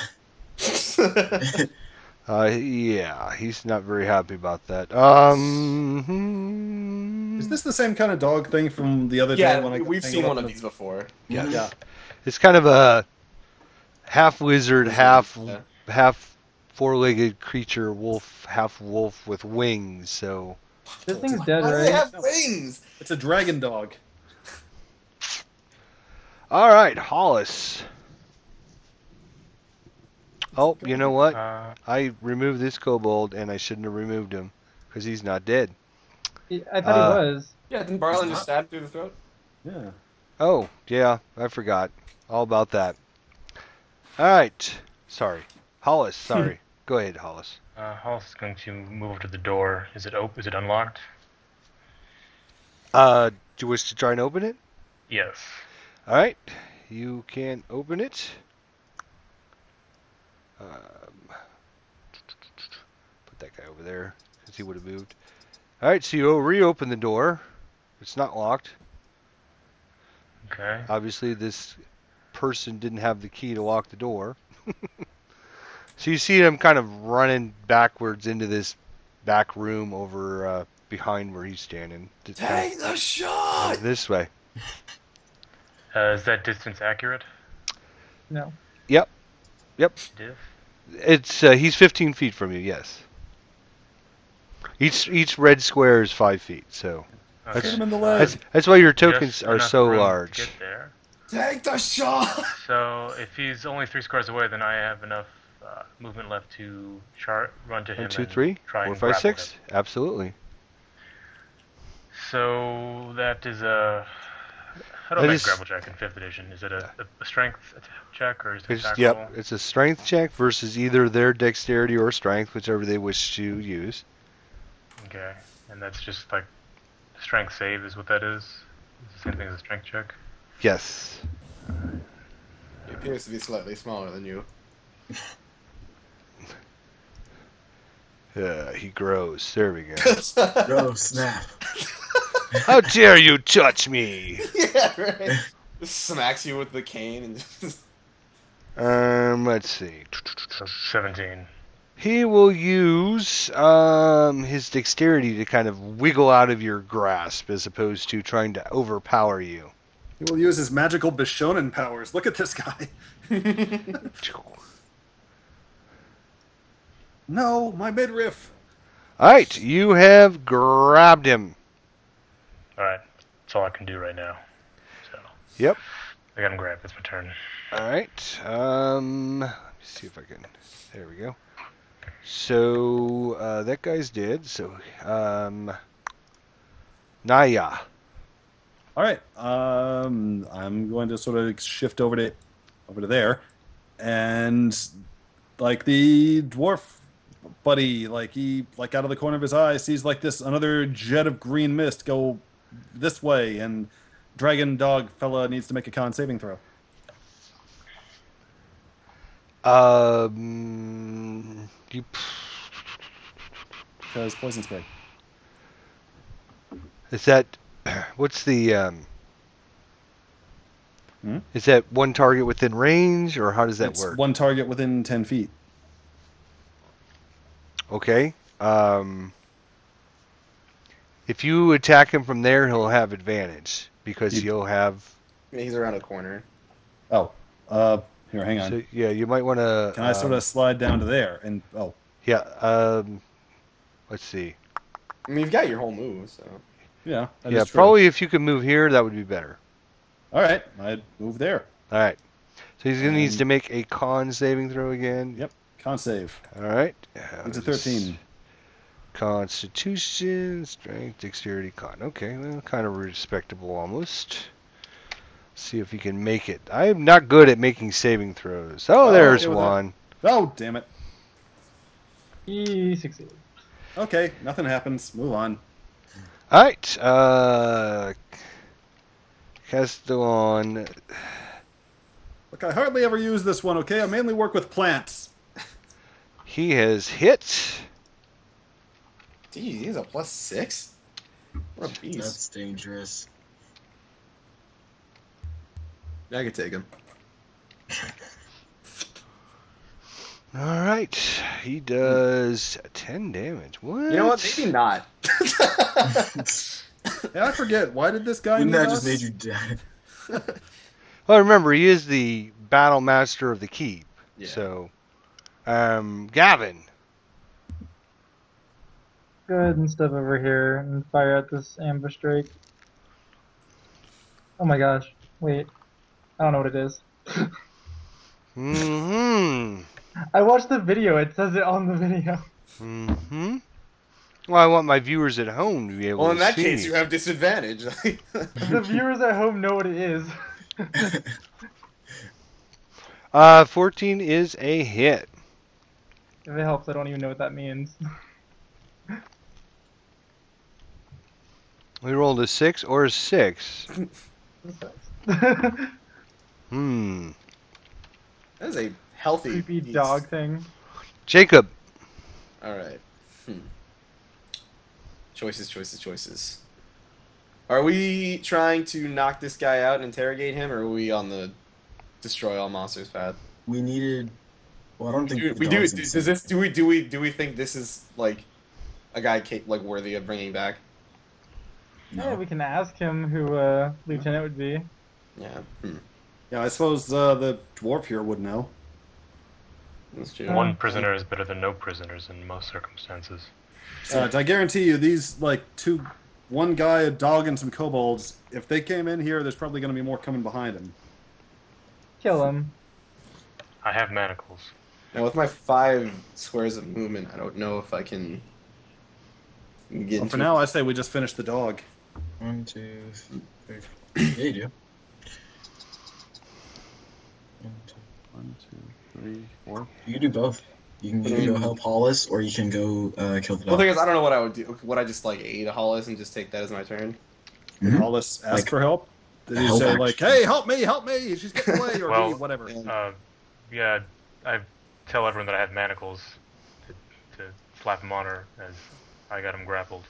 Yeah, he's not very happy about that. Is this the same kind of dog thing from the other day Yeah, when I we've hanged seen up one in of the- these before. Yeah. Yeah. It's kind of a half lizard, half four-legged creature, half wolf with wings. So This thing's dead, Why do they right? have wings? It's a dragon dog. all right, Hollis. Oh, you know what? I removed this kobold, and I shouldn't have removed him because he's not dead. I thought he was. Yeah, didn't Barlin just stab through the throat? Yeah. Oh, yeah, I forgot all about that. All right, sorry, Hollis. Sorry, go ahead, Hollis. Hollis is going to move over to the door. Is it open? Is it unlocked? Do you wish to try and open it? Yes. All right, you can open it. Put that guy over there because he would have moved. All right, so you reopen the door. It's not locked. Okay. Obviously, this person didn't have the key to lock the door. So you see him kind of running backwards into this back room over behind where he's standing. Just kind Take the shot! of this way. Is that distance accurate? No. Yep. It is. It's he's 15 feet from you. Yes. Each red square is 5 feet. So Okay. Hit him in the leg. that's why your tokens Just are enough so room to large. Get there. Take the shot! So if he's only 3 squares away, then I have enough movement left to run to him 1, 2, and 3, try 4, and 5, grapple 6. him. Absolutely. So that is a. How do I That make is- grapple check in 5th edition? Is it a strength check or is it a It's, attack yep. roll? It's a strength check versus either their dexterity or strength, whichever they wish to use. Okay, and that's just like strength save is what that is. It's the same thing as a strength check. Yes. He appears to be slightly smaller than you. He grows. There we go. Oh, snap. How dare you touch me? Yeah, right. Just smacks you with the cane and just... Let's see. So 17. He will use his dexterity to kind of wiggle out of your grasp as opposed to trying to overpower you. He will use his magical Bishonen powers. Look at this guy. No, my midriff. Alright, you have grabbed him. Alright, that's all I can do right now. So Yep. I got him grabbed. It's my turn. Alright, let me see if I can. There we go. So, that guy's dead. So, Naya. All right. I'm going to sort of shift over to there, and like the dwarf buddy, like he out of the corner of his eye sees like this another jet of green mist go this way, and dragon dog fella needs to make a con saving throw. You. Because poison spray. Is that. What's the. Is that one target within range, or how does that It's work? one target within 10 feet. Okay. If you attack him from there, he'll have advantage because You- you'll have Yeah, he's around a corner. Oh, here, hang on. So yeah, you might want to. Can I sort of slide down to there? And Yeah. Let's see. I mean, you've got your whole move, so. yeah, that Yeah, is true. probably if you could move here, that would be better. All right, I'd move there. All right. So he needs And- to make a con saving throw again. Yep, con save. All right. It's a 13. Constitution, strength, dexterity, con. Okay, well, kind of respectable almost. See if he can make it. I'm not good at making saving throws. Oh, Oh, there's okay with that. one. Oh, damn it. He succeeded. Okay, nothing happens. Move on. All right. Castellon. Look, I hardly ever use this one, okay? I mainly work with plants. He has hit. Geez, he's a +6? What a beast. That's dangerous. I could take him. All right. He does 10 damage. What? You know what? Maybe not. Yeah, I forget. Why did this guy Wouldn't need that us? just made you dead? Well, remember, he is the battle master of the keep. Yeah. So, Gavin. Go ahead and step over here and fire at this ambush drake. Oh my gosh. Wait. I don't know what it is. Mm-hmm. I watched the video. It says it on the video. Mm-hmm. Well, I want my viewers at home to be able Well, to in that see case, me. you have disadvantage. The viewers at home know what it is. 14 is a hit. If it helps, I don't even know what that means. We rolled a 6 or a 6. Hmm. That is a healthy Creepy beast. dog thing. Jacob. All right. Choices. Are we trying to knock this guy out and interrogate him, or are we on the destroy all monsters path? We needed. Well, I don't think Do the we do? dog's Does insane. this? Do we think this is like a guy like worthy of bringing back? Yeah, No. we can ask him who Lieutenant would be. Yeah. Yeah, I suppose the dwarf here would know. That's true. One prisoner is better than no prisoners in most circumstances. I guarantee you, these one guy, a dog, and some kobolds. If they came in here, there's probably going to be more coming behind him. Kill him. I have manacles. Now with my 5 squares of movement, I don't know if I can get. Well, into for now, I say we just finish the dog. 1, 2, 3, 4. Yeah, you do. 1, 2. 1, 2, 3, 4. You can do both. You can go help Hollis, or you can go kill the Well, dog. the thing is, I don't know what I would do. Would I just aid a Hollis and just take that as my turn? Did Mhm. Hollis ask Like, for help? Did he help say action. "Hey, help me, she's getting away," or Well, me, whatever? Yeah, I tell everyone that I have manacles to slap him on her as I got him grappled.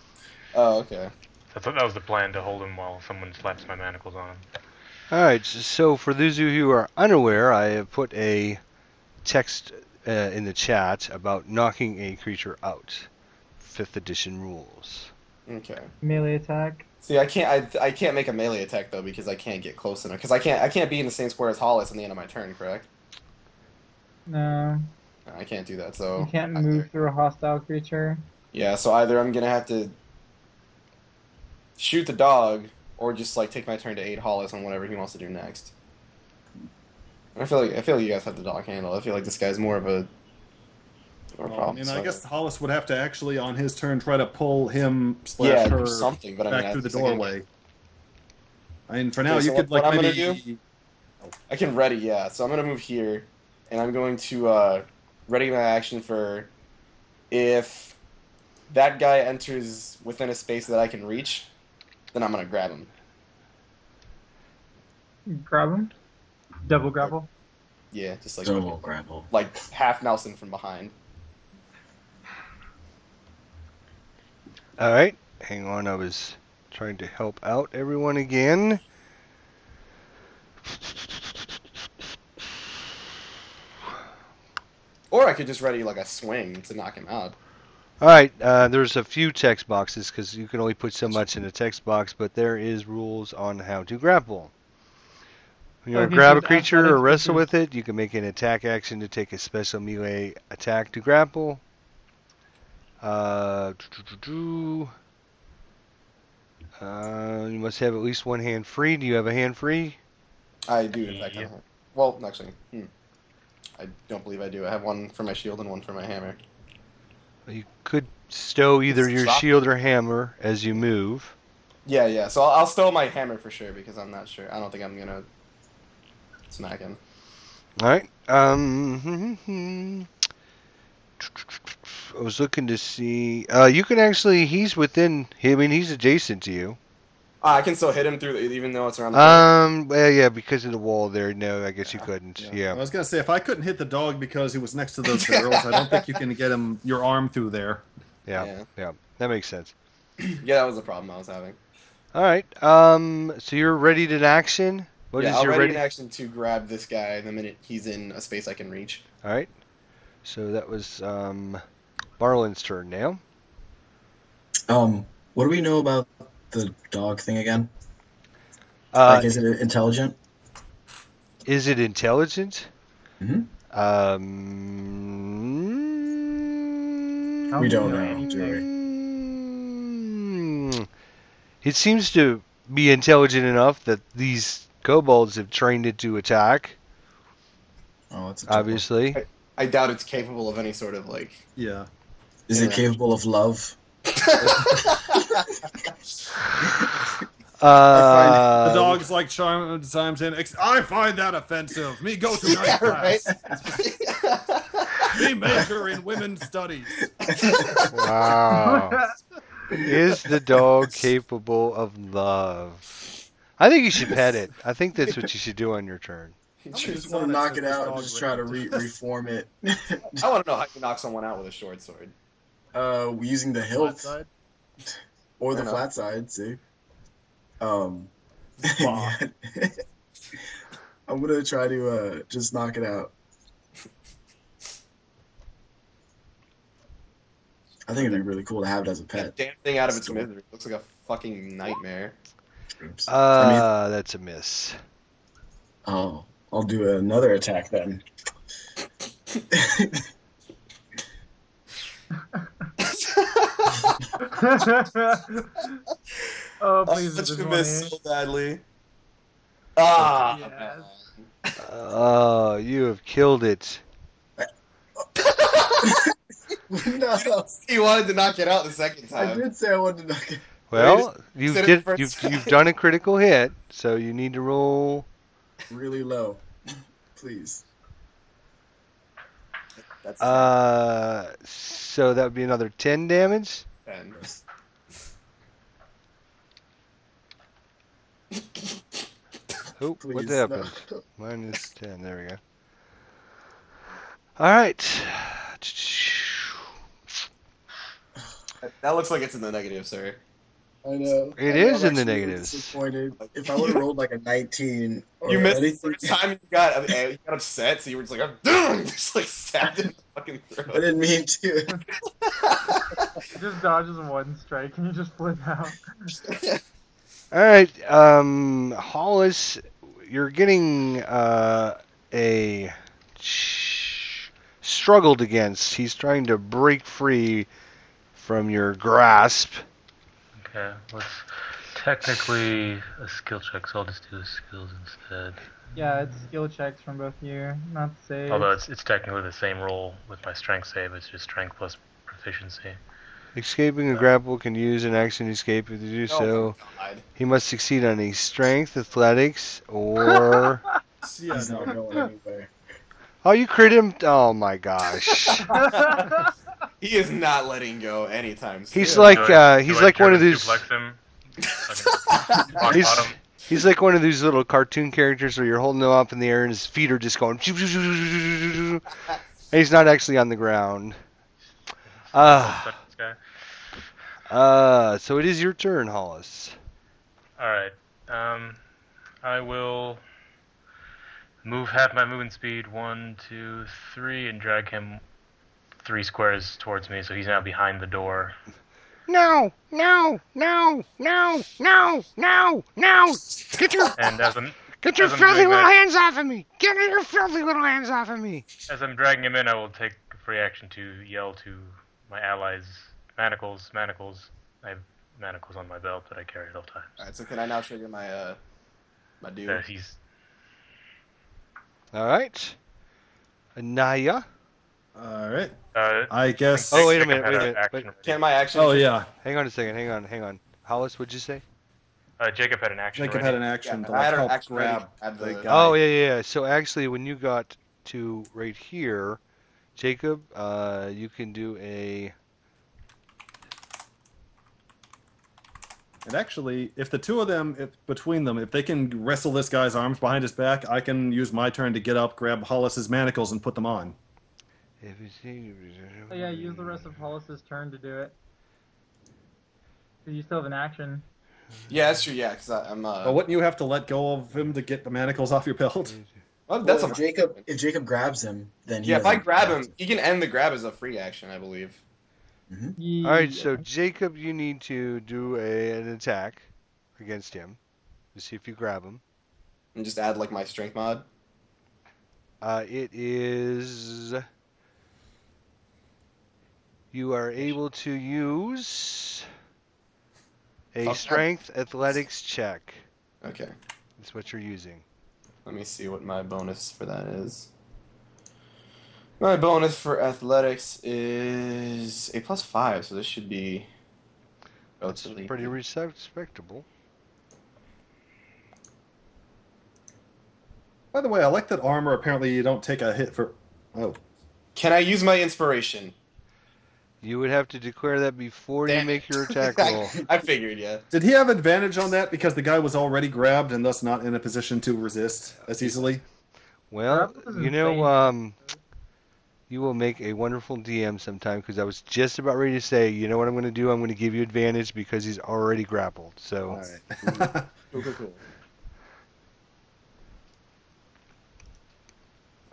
Oh, okay. That was the plan, to hold him while someone slaps my manacles on him. All right. So for those of you who are unaware, I have put a text in the chat about knocking a creature out. 5th edition rules. Okay. Melee attack. See, I can't make a melee attack though because I can't get close enough. Because I can't be in the same square as Hollis at the end of my turn, correct? No. No, I can't do that. So You can't either- move through a hostile creature. Yeah, so either I'm gonna have to shoot the dog, or just take my turn to aid Hollis on whatever he wants to do next. I feel like you guys have the dog handle. I feel like this guy's more of a problem. I solver. guess Hollis would have to actually, on his turn, try to pull him / Yeah, her do something. But back I mean, through the it's like- doorway. I mean, for now, Okay, you so could what I'm gonna maybe. I can ready, yeah. So I'm gonna move here, and I'm going to ready my action for if that guy enters within a space that I can reach, then I'm gonna grab him. Grab him. Double grapple. Yeah, just Double grapple. like half Nelson from behind. All right. Hang on. I was trying to help out everyone again. Or I could just ready a swing to knock him out. All right. There's a few text boxes because you can only put so much in a text box, but there is rules on how to grapple. When you want to Okay, grab so a it's creature or athletics wrestle versus- with it, you can make an attack action to take a special melee attack to grapple. Uh, you must have at least one hand free. Do you have a hand free? I do, in fact. Yep. Well, actually, I don't believe I do. I have one for my shield and one for my hammer. You could stow either your Drop. shield or hammer as you move. Yeah. So I'll stow my hammer for sure because I'm not sure. I don't think I'm gonna smack him. All right. I was looking to see. You can actually. He's within. I mean, he's adjacent to you. I can still hit him through, even though it's around the corner. Well, yeah, because of the wall there. No, I guess you couldn't. I Yeah. was gonna say if I couldn't hit the dog because he was next to those barrels, I don't think you can get him your arm through there. Yeah. That makes sense. Yeah, that was the problem I was having. All right. So you're ready to action. What is I'll your ready ready? in action to grab this guy the minute he's in a space I can reach. All right. So that was Marlin's turn now. What do we know about the dog thing again? Is it intelligent? Is it intelligent? Mhm. How We do you don't know, anything? do we? It seems to be intelligent enough that these kobolds have trained it to attack. Oh, that's a tough one. Obviously. I doubt it's capable of any sort of like. Yeah. Is it capable of love? The dog's like chimes in. I find that offensive. Me go to night class. Me major in women's studies. Wow. Is the dog capable of love? I think you should pet it. I think that's what you should do on your turn. I just want to knock it out and just try to reform it. I want to know how you knock someone out with a short sword. Using the hilt Flat side? or the Fair enough. flat side. See. Bah. I'm gonna try to just knock it out. I think it'd be really cool to have it as a pet. Damn thing out of its misery. It looks like a fucking nightmare. Oops. That's a miss. Oh, I'll do another attack then. Oh, I please, want this you to is miss funny. so badly. Ah, Yes. man. Oh, you have killed it. No, He wanted to knock it out the second I time. did say I wanted to knock it. Well, just said it first you've done a critical hit, so you need to roll. Really low, please. That's So that would be another 10 damage. 10. Oh, Please. what no. happened? Minus 10. There we go. All right. That looks like it's in the negative, sir. I know. It I'm is in the actually really negatives. disappointed. If I would have rolled like a 19 or You missed the anything, first time you got upset, so you were just like, I'm done! Just like stabbed in the fucking I throat. didn't mean to. It just dodges one strike and you just flip out. All right. Hollis, you're getting struggled against. He's trying to break free from your grasp. Okay, let's technically a skill check, so I'll just do the skills instead. Yeah, it's skill checks from both of you, not save. Although it's technically the same roll with my strength save, it's just strength plus proficiency. Escaping a grapple can use an action to escape. If you do so, God. he must succeed on a strength, athletics, or... Yeah, He's not no. going anywhere. Oh, you crit him? Oh my gosh. He is not letting go anytime soon. He's like he's like one of those Suplex him? Rock He's- bottom? he's like one of these little cartoon characters where you're holding him up in the air and his feet are just going and he's not actually on the ground. This guy. So it is your turn, Hollis. Alright. I will move half my movement speed, 1, 2, 3, and drag him 3 squares towards me, so he's now behind the door. No. Get your And Get your As I'm filthy doing little that- hands off of me! Get your filthy little hands off of me! As I'm dragging him in, I will take a free action to yell to my allies, manacles. I have manacles on my belt that I carry at all times. Alright, so can I now trigger my my dude? He's Alright. Anaya. All right. uh, I guess. Oh, wait a Jacob minute, had wait a an minute, action wait. Can my action? Oh yeah. Hang on a second, hang on. Hollis, what'd you say? Jacob had an action. Jacob already. had an action Yeah, to I like had an help action ready grab at the the- guy. Oh, yeah. So actually, when you got to right here, Jacob, you can do a... And actually, if the two of them, between them, if they can wrestle this guy's arms behind his back, I can use my turn to get up, grab Hollis's manacles, and put them on. Oh, yeah, use the rest of Hollis's turn to do it. 'Cause you still have an action. Yeah, that's true. Yeah, because I'm. But wouldn't you have to let go of him to get the manacles off your belt? Well, Well, that's if Jacob grabs him, then he Yeah, if I doesn't grab have him, to. he can end the grab as a free action, I believe. Yeah. Alright, so Jacob, you need to do an attack against him to see if you grab him. And just add like my strength mod. It is... You are able to use a Okay. strength athletics check. Okay. That's what you're using. Let me see what my bonus for that is. My bonus for athletics is a +5, so this should be That's relatively pretty respectable. By the way, I like that armor. Apparently, you don't take a hit for. Oh, Can I use my inspiration? You would have to declare that before you Damn make it. your attack roll. I figured, yeah. did he have advantage on that because the guy was already grabbed and thus not in a position to resist as easily? Well, That was you know, insane. you will make a wonderful DM sometime because I was just about ready to say, you know what I'm going to do? I'm going to give you advantage because he's already grappled. So, All right. Cool.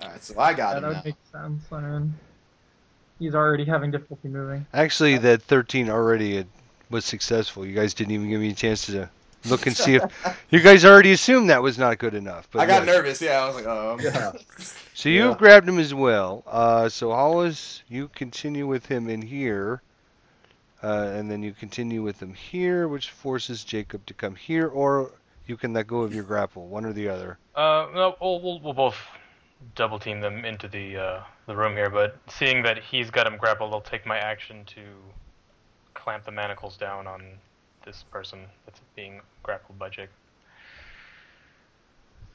Alright, so I got Yeah, him that would now. make sense. I mean, he's already having difficulty moving. actually, that 13 already was successful. You guys didn't even give me a chance to look and see if you guys already assumed that was not good enough. But I got yes. nervous, yeah. I was like, oh. Yeah. So you've Yeah. grabbed him as well. So Hollis, you continue with him in here, and then you continue with him here, which forces Jacob to come here, or you can let go of your grapple, one or the other. No, we'll both double team them into the room here. But seeing that he's got him grappled, I'll take my action to clamp the manacles down on this person that's being grappled by Jake.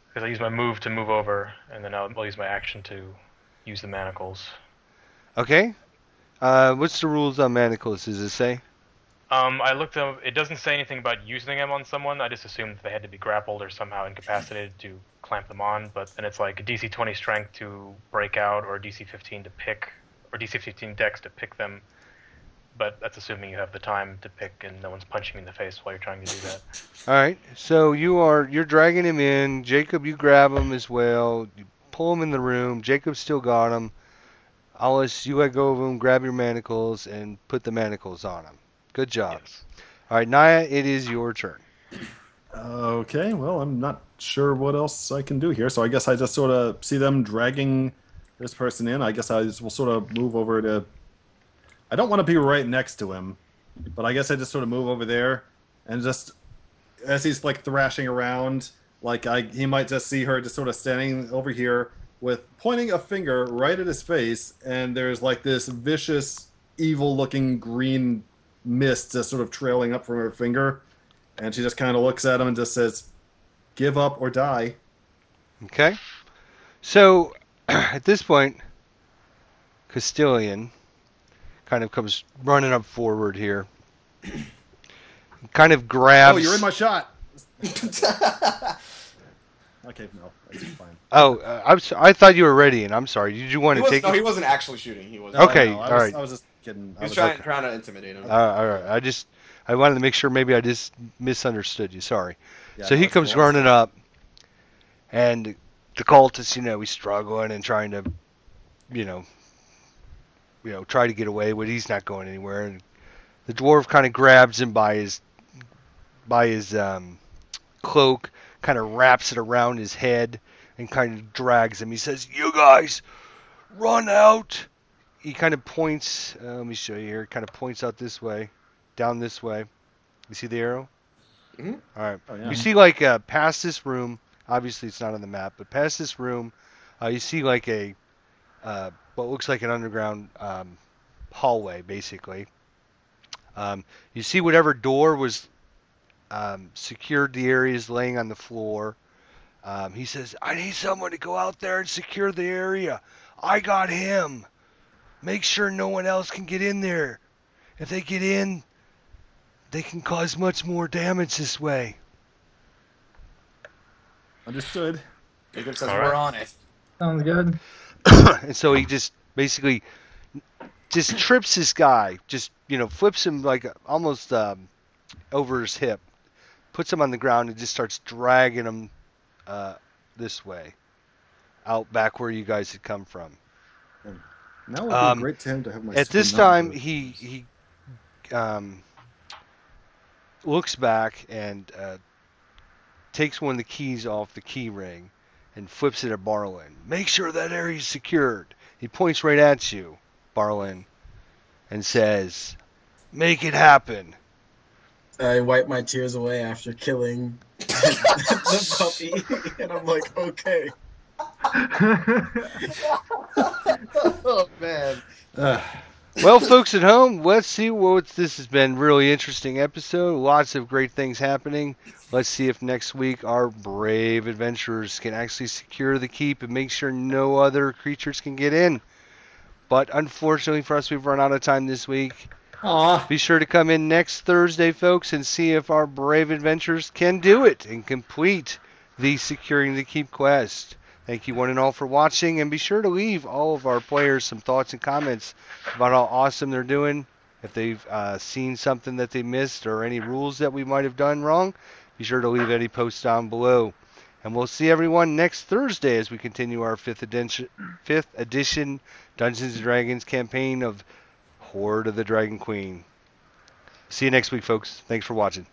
Because I use my move to move over, and then I'll use my action to use the manacles. Okay. What's the rules on manacles? Does it say? I looked up. It doesn't say anything about using them on someone. I just assumed they had to be grappled or somehow incapacitated to clamp them on. But then it's like a DC 20 strength to break out, or DC 15 to pick, or DC 15 dex to pick them. But that's assuming you have the time to pick and no one's punching you in the face while you're trying to do that. All right. So you're dragging him in. Jacob, you grab him as well. You pull him in the room. Jacob still got him. Alice, you let go of him, grab your manacles, and put the manacles on him. Good job. Yes. All right, Naya, it is your turn. Okay, well, I'm not sure what else I can do here, so I guess I just sort of see them dragging this person in. I guess I just will sort of move over to... I don't want to be right next to him, but I guess I just sort of move over there, and just, as he's, like, thrashing around, like, he might just see her just sort of standing over here with pointing a finger right at his face, and there's, like, this vicious, evil-looking green mist just sort of trailing up from her finger. And she just kind of looks at him and just says, "Give up or die." Okay. So at this point, Castilian kind of comes running up forward here. Kind of grabs. Oh, you're in my shot. Okay, no, that's fine. Oh, I thought you were ready, and I'm sorry. Did you want to take No, it? he wasn't actually shooting. He was. Okay, No, I all was, right. I was just kidding. He was okay. trying to intimidate him. All right. I wanted to make sure maybe I just misunderstood you. Sorry. Yeah, So no, he it's comes cool. running up, and the cultist, he's struggling and trying to, try to get away, but he's not going anywhere. And the dwarf kind of grabs him by his cloak, kind of wraps it around his head, and kind of drags him. He says, "You guys, run out." He kind of points. Let me show you here. Kind of points out this way, down this way. You see the arrow? Mhm. All right. Oh, yeah. You see, like, past this room. Obviously, it's not on the map, but past this room, you see like a what looks like an underground hallway, basically. You see whatever door was secured the areas laying on the floor. He says, "I need someone to go out there and secure the area. I got him. Make sure no one else can get in there. If they get in, they can cause much more damage this way." Understood. Jacob says All we're right. on it. Sounds good. And so he just basically just trips this guy, just, flips him like almost over his hip, puts him on the ground, and just starts dragging him this way, out back where you guys had come from. Now would be a great time to have my. At super this mountain time, boots. he looks back and takes one of the keys off the key ring and flips it at Barlin. "Make sure that area's secured." He points right at you, Barlin, and says, "Make it happen." I wipe my tears away after killing the puppy, and I'm like, okay. Oh man. Well, folks at home, let's see what this has been. Really interesting episode. Lots of great things happening. Let's see if next week our brave adventurers can actually secure the keep and make sure no other creatures can get in. But unfortunately for us, we've run out of time this week. Aw. Be sure to come in next Thursday, folks, and see if our brave adventurers can do it and complete the Securing the Keep quest. Thank you one and all for watching, and be sure to leave all of our players some thoughts and comments about how awesome they're doing. If they've seen something that they missed or any rules that we might have done wrong, be sure to leave any posts down below. And we'll see everyone next Thursday as we continue our 5th edition Dungeons & Dragons campaign of Hoard of the Dragon Queen. See you next week, folks. Thanks for watching.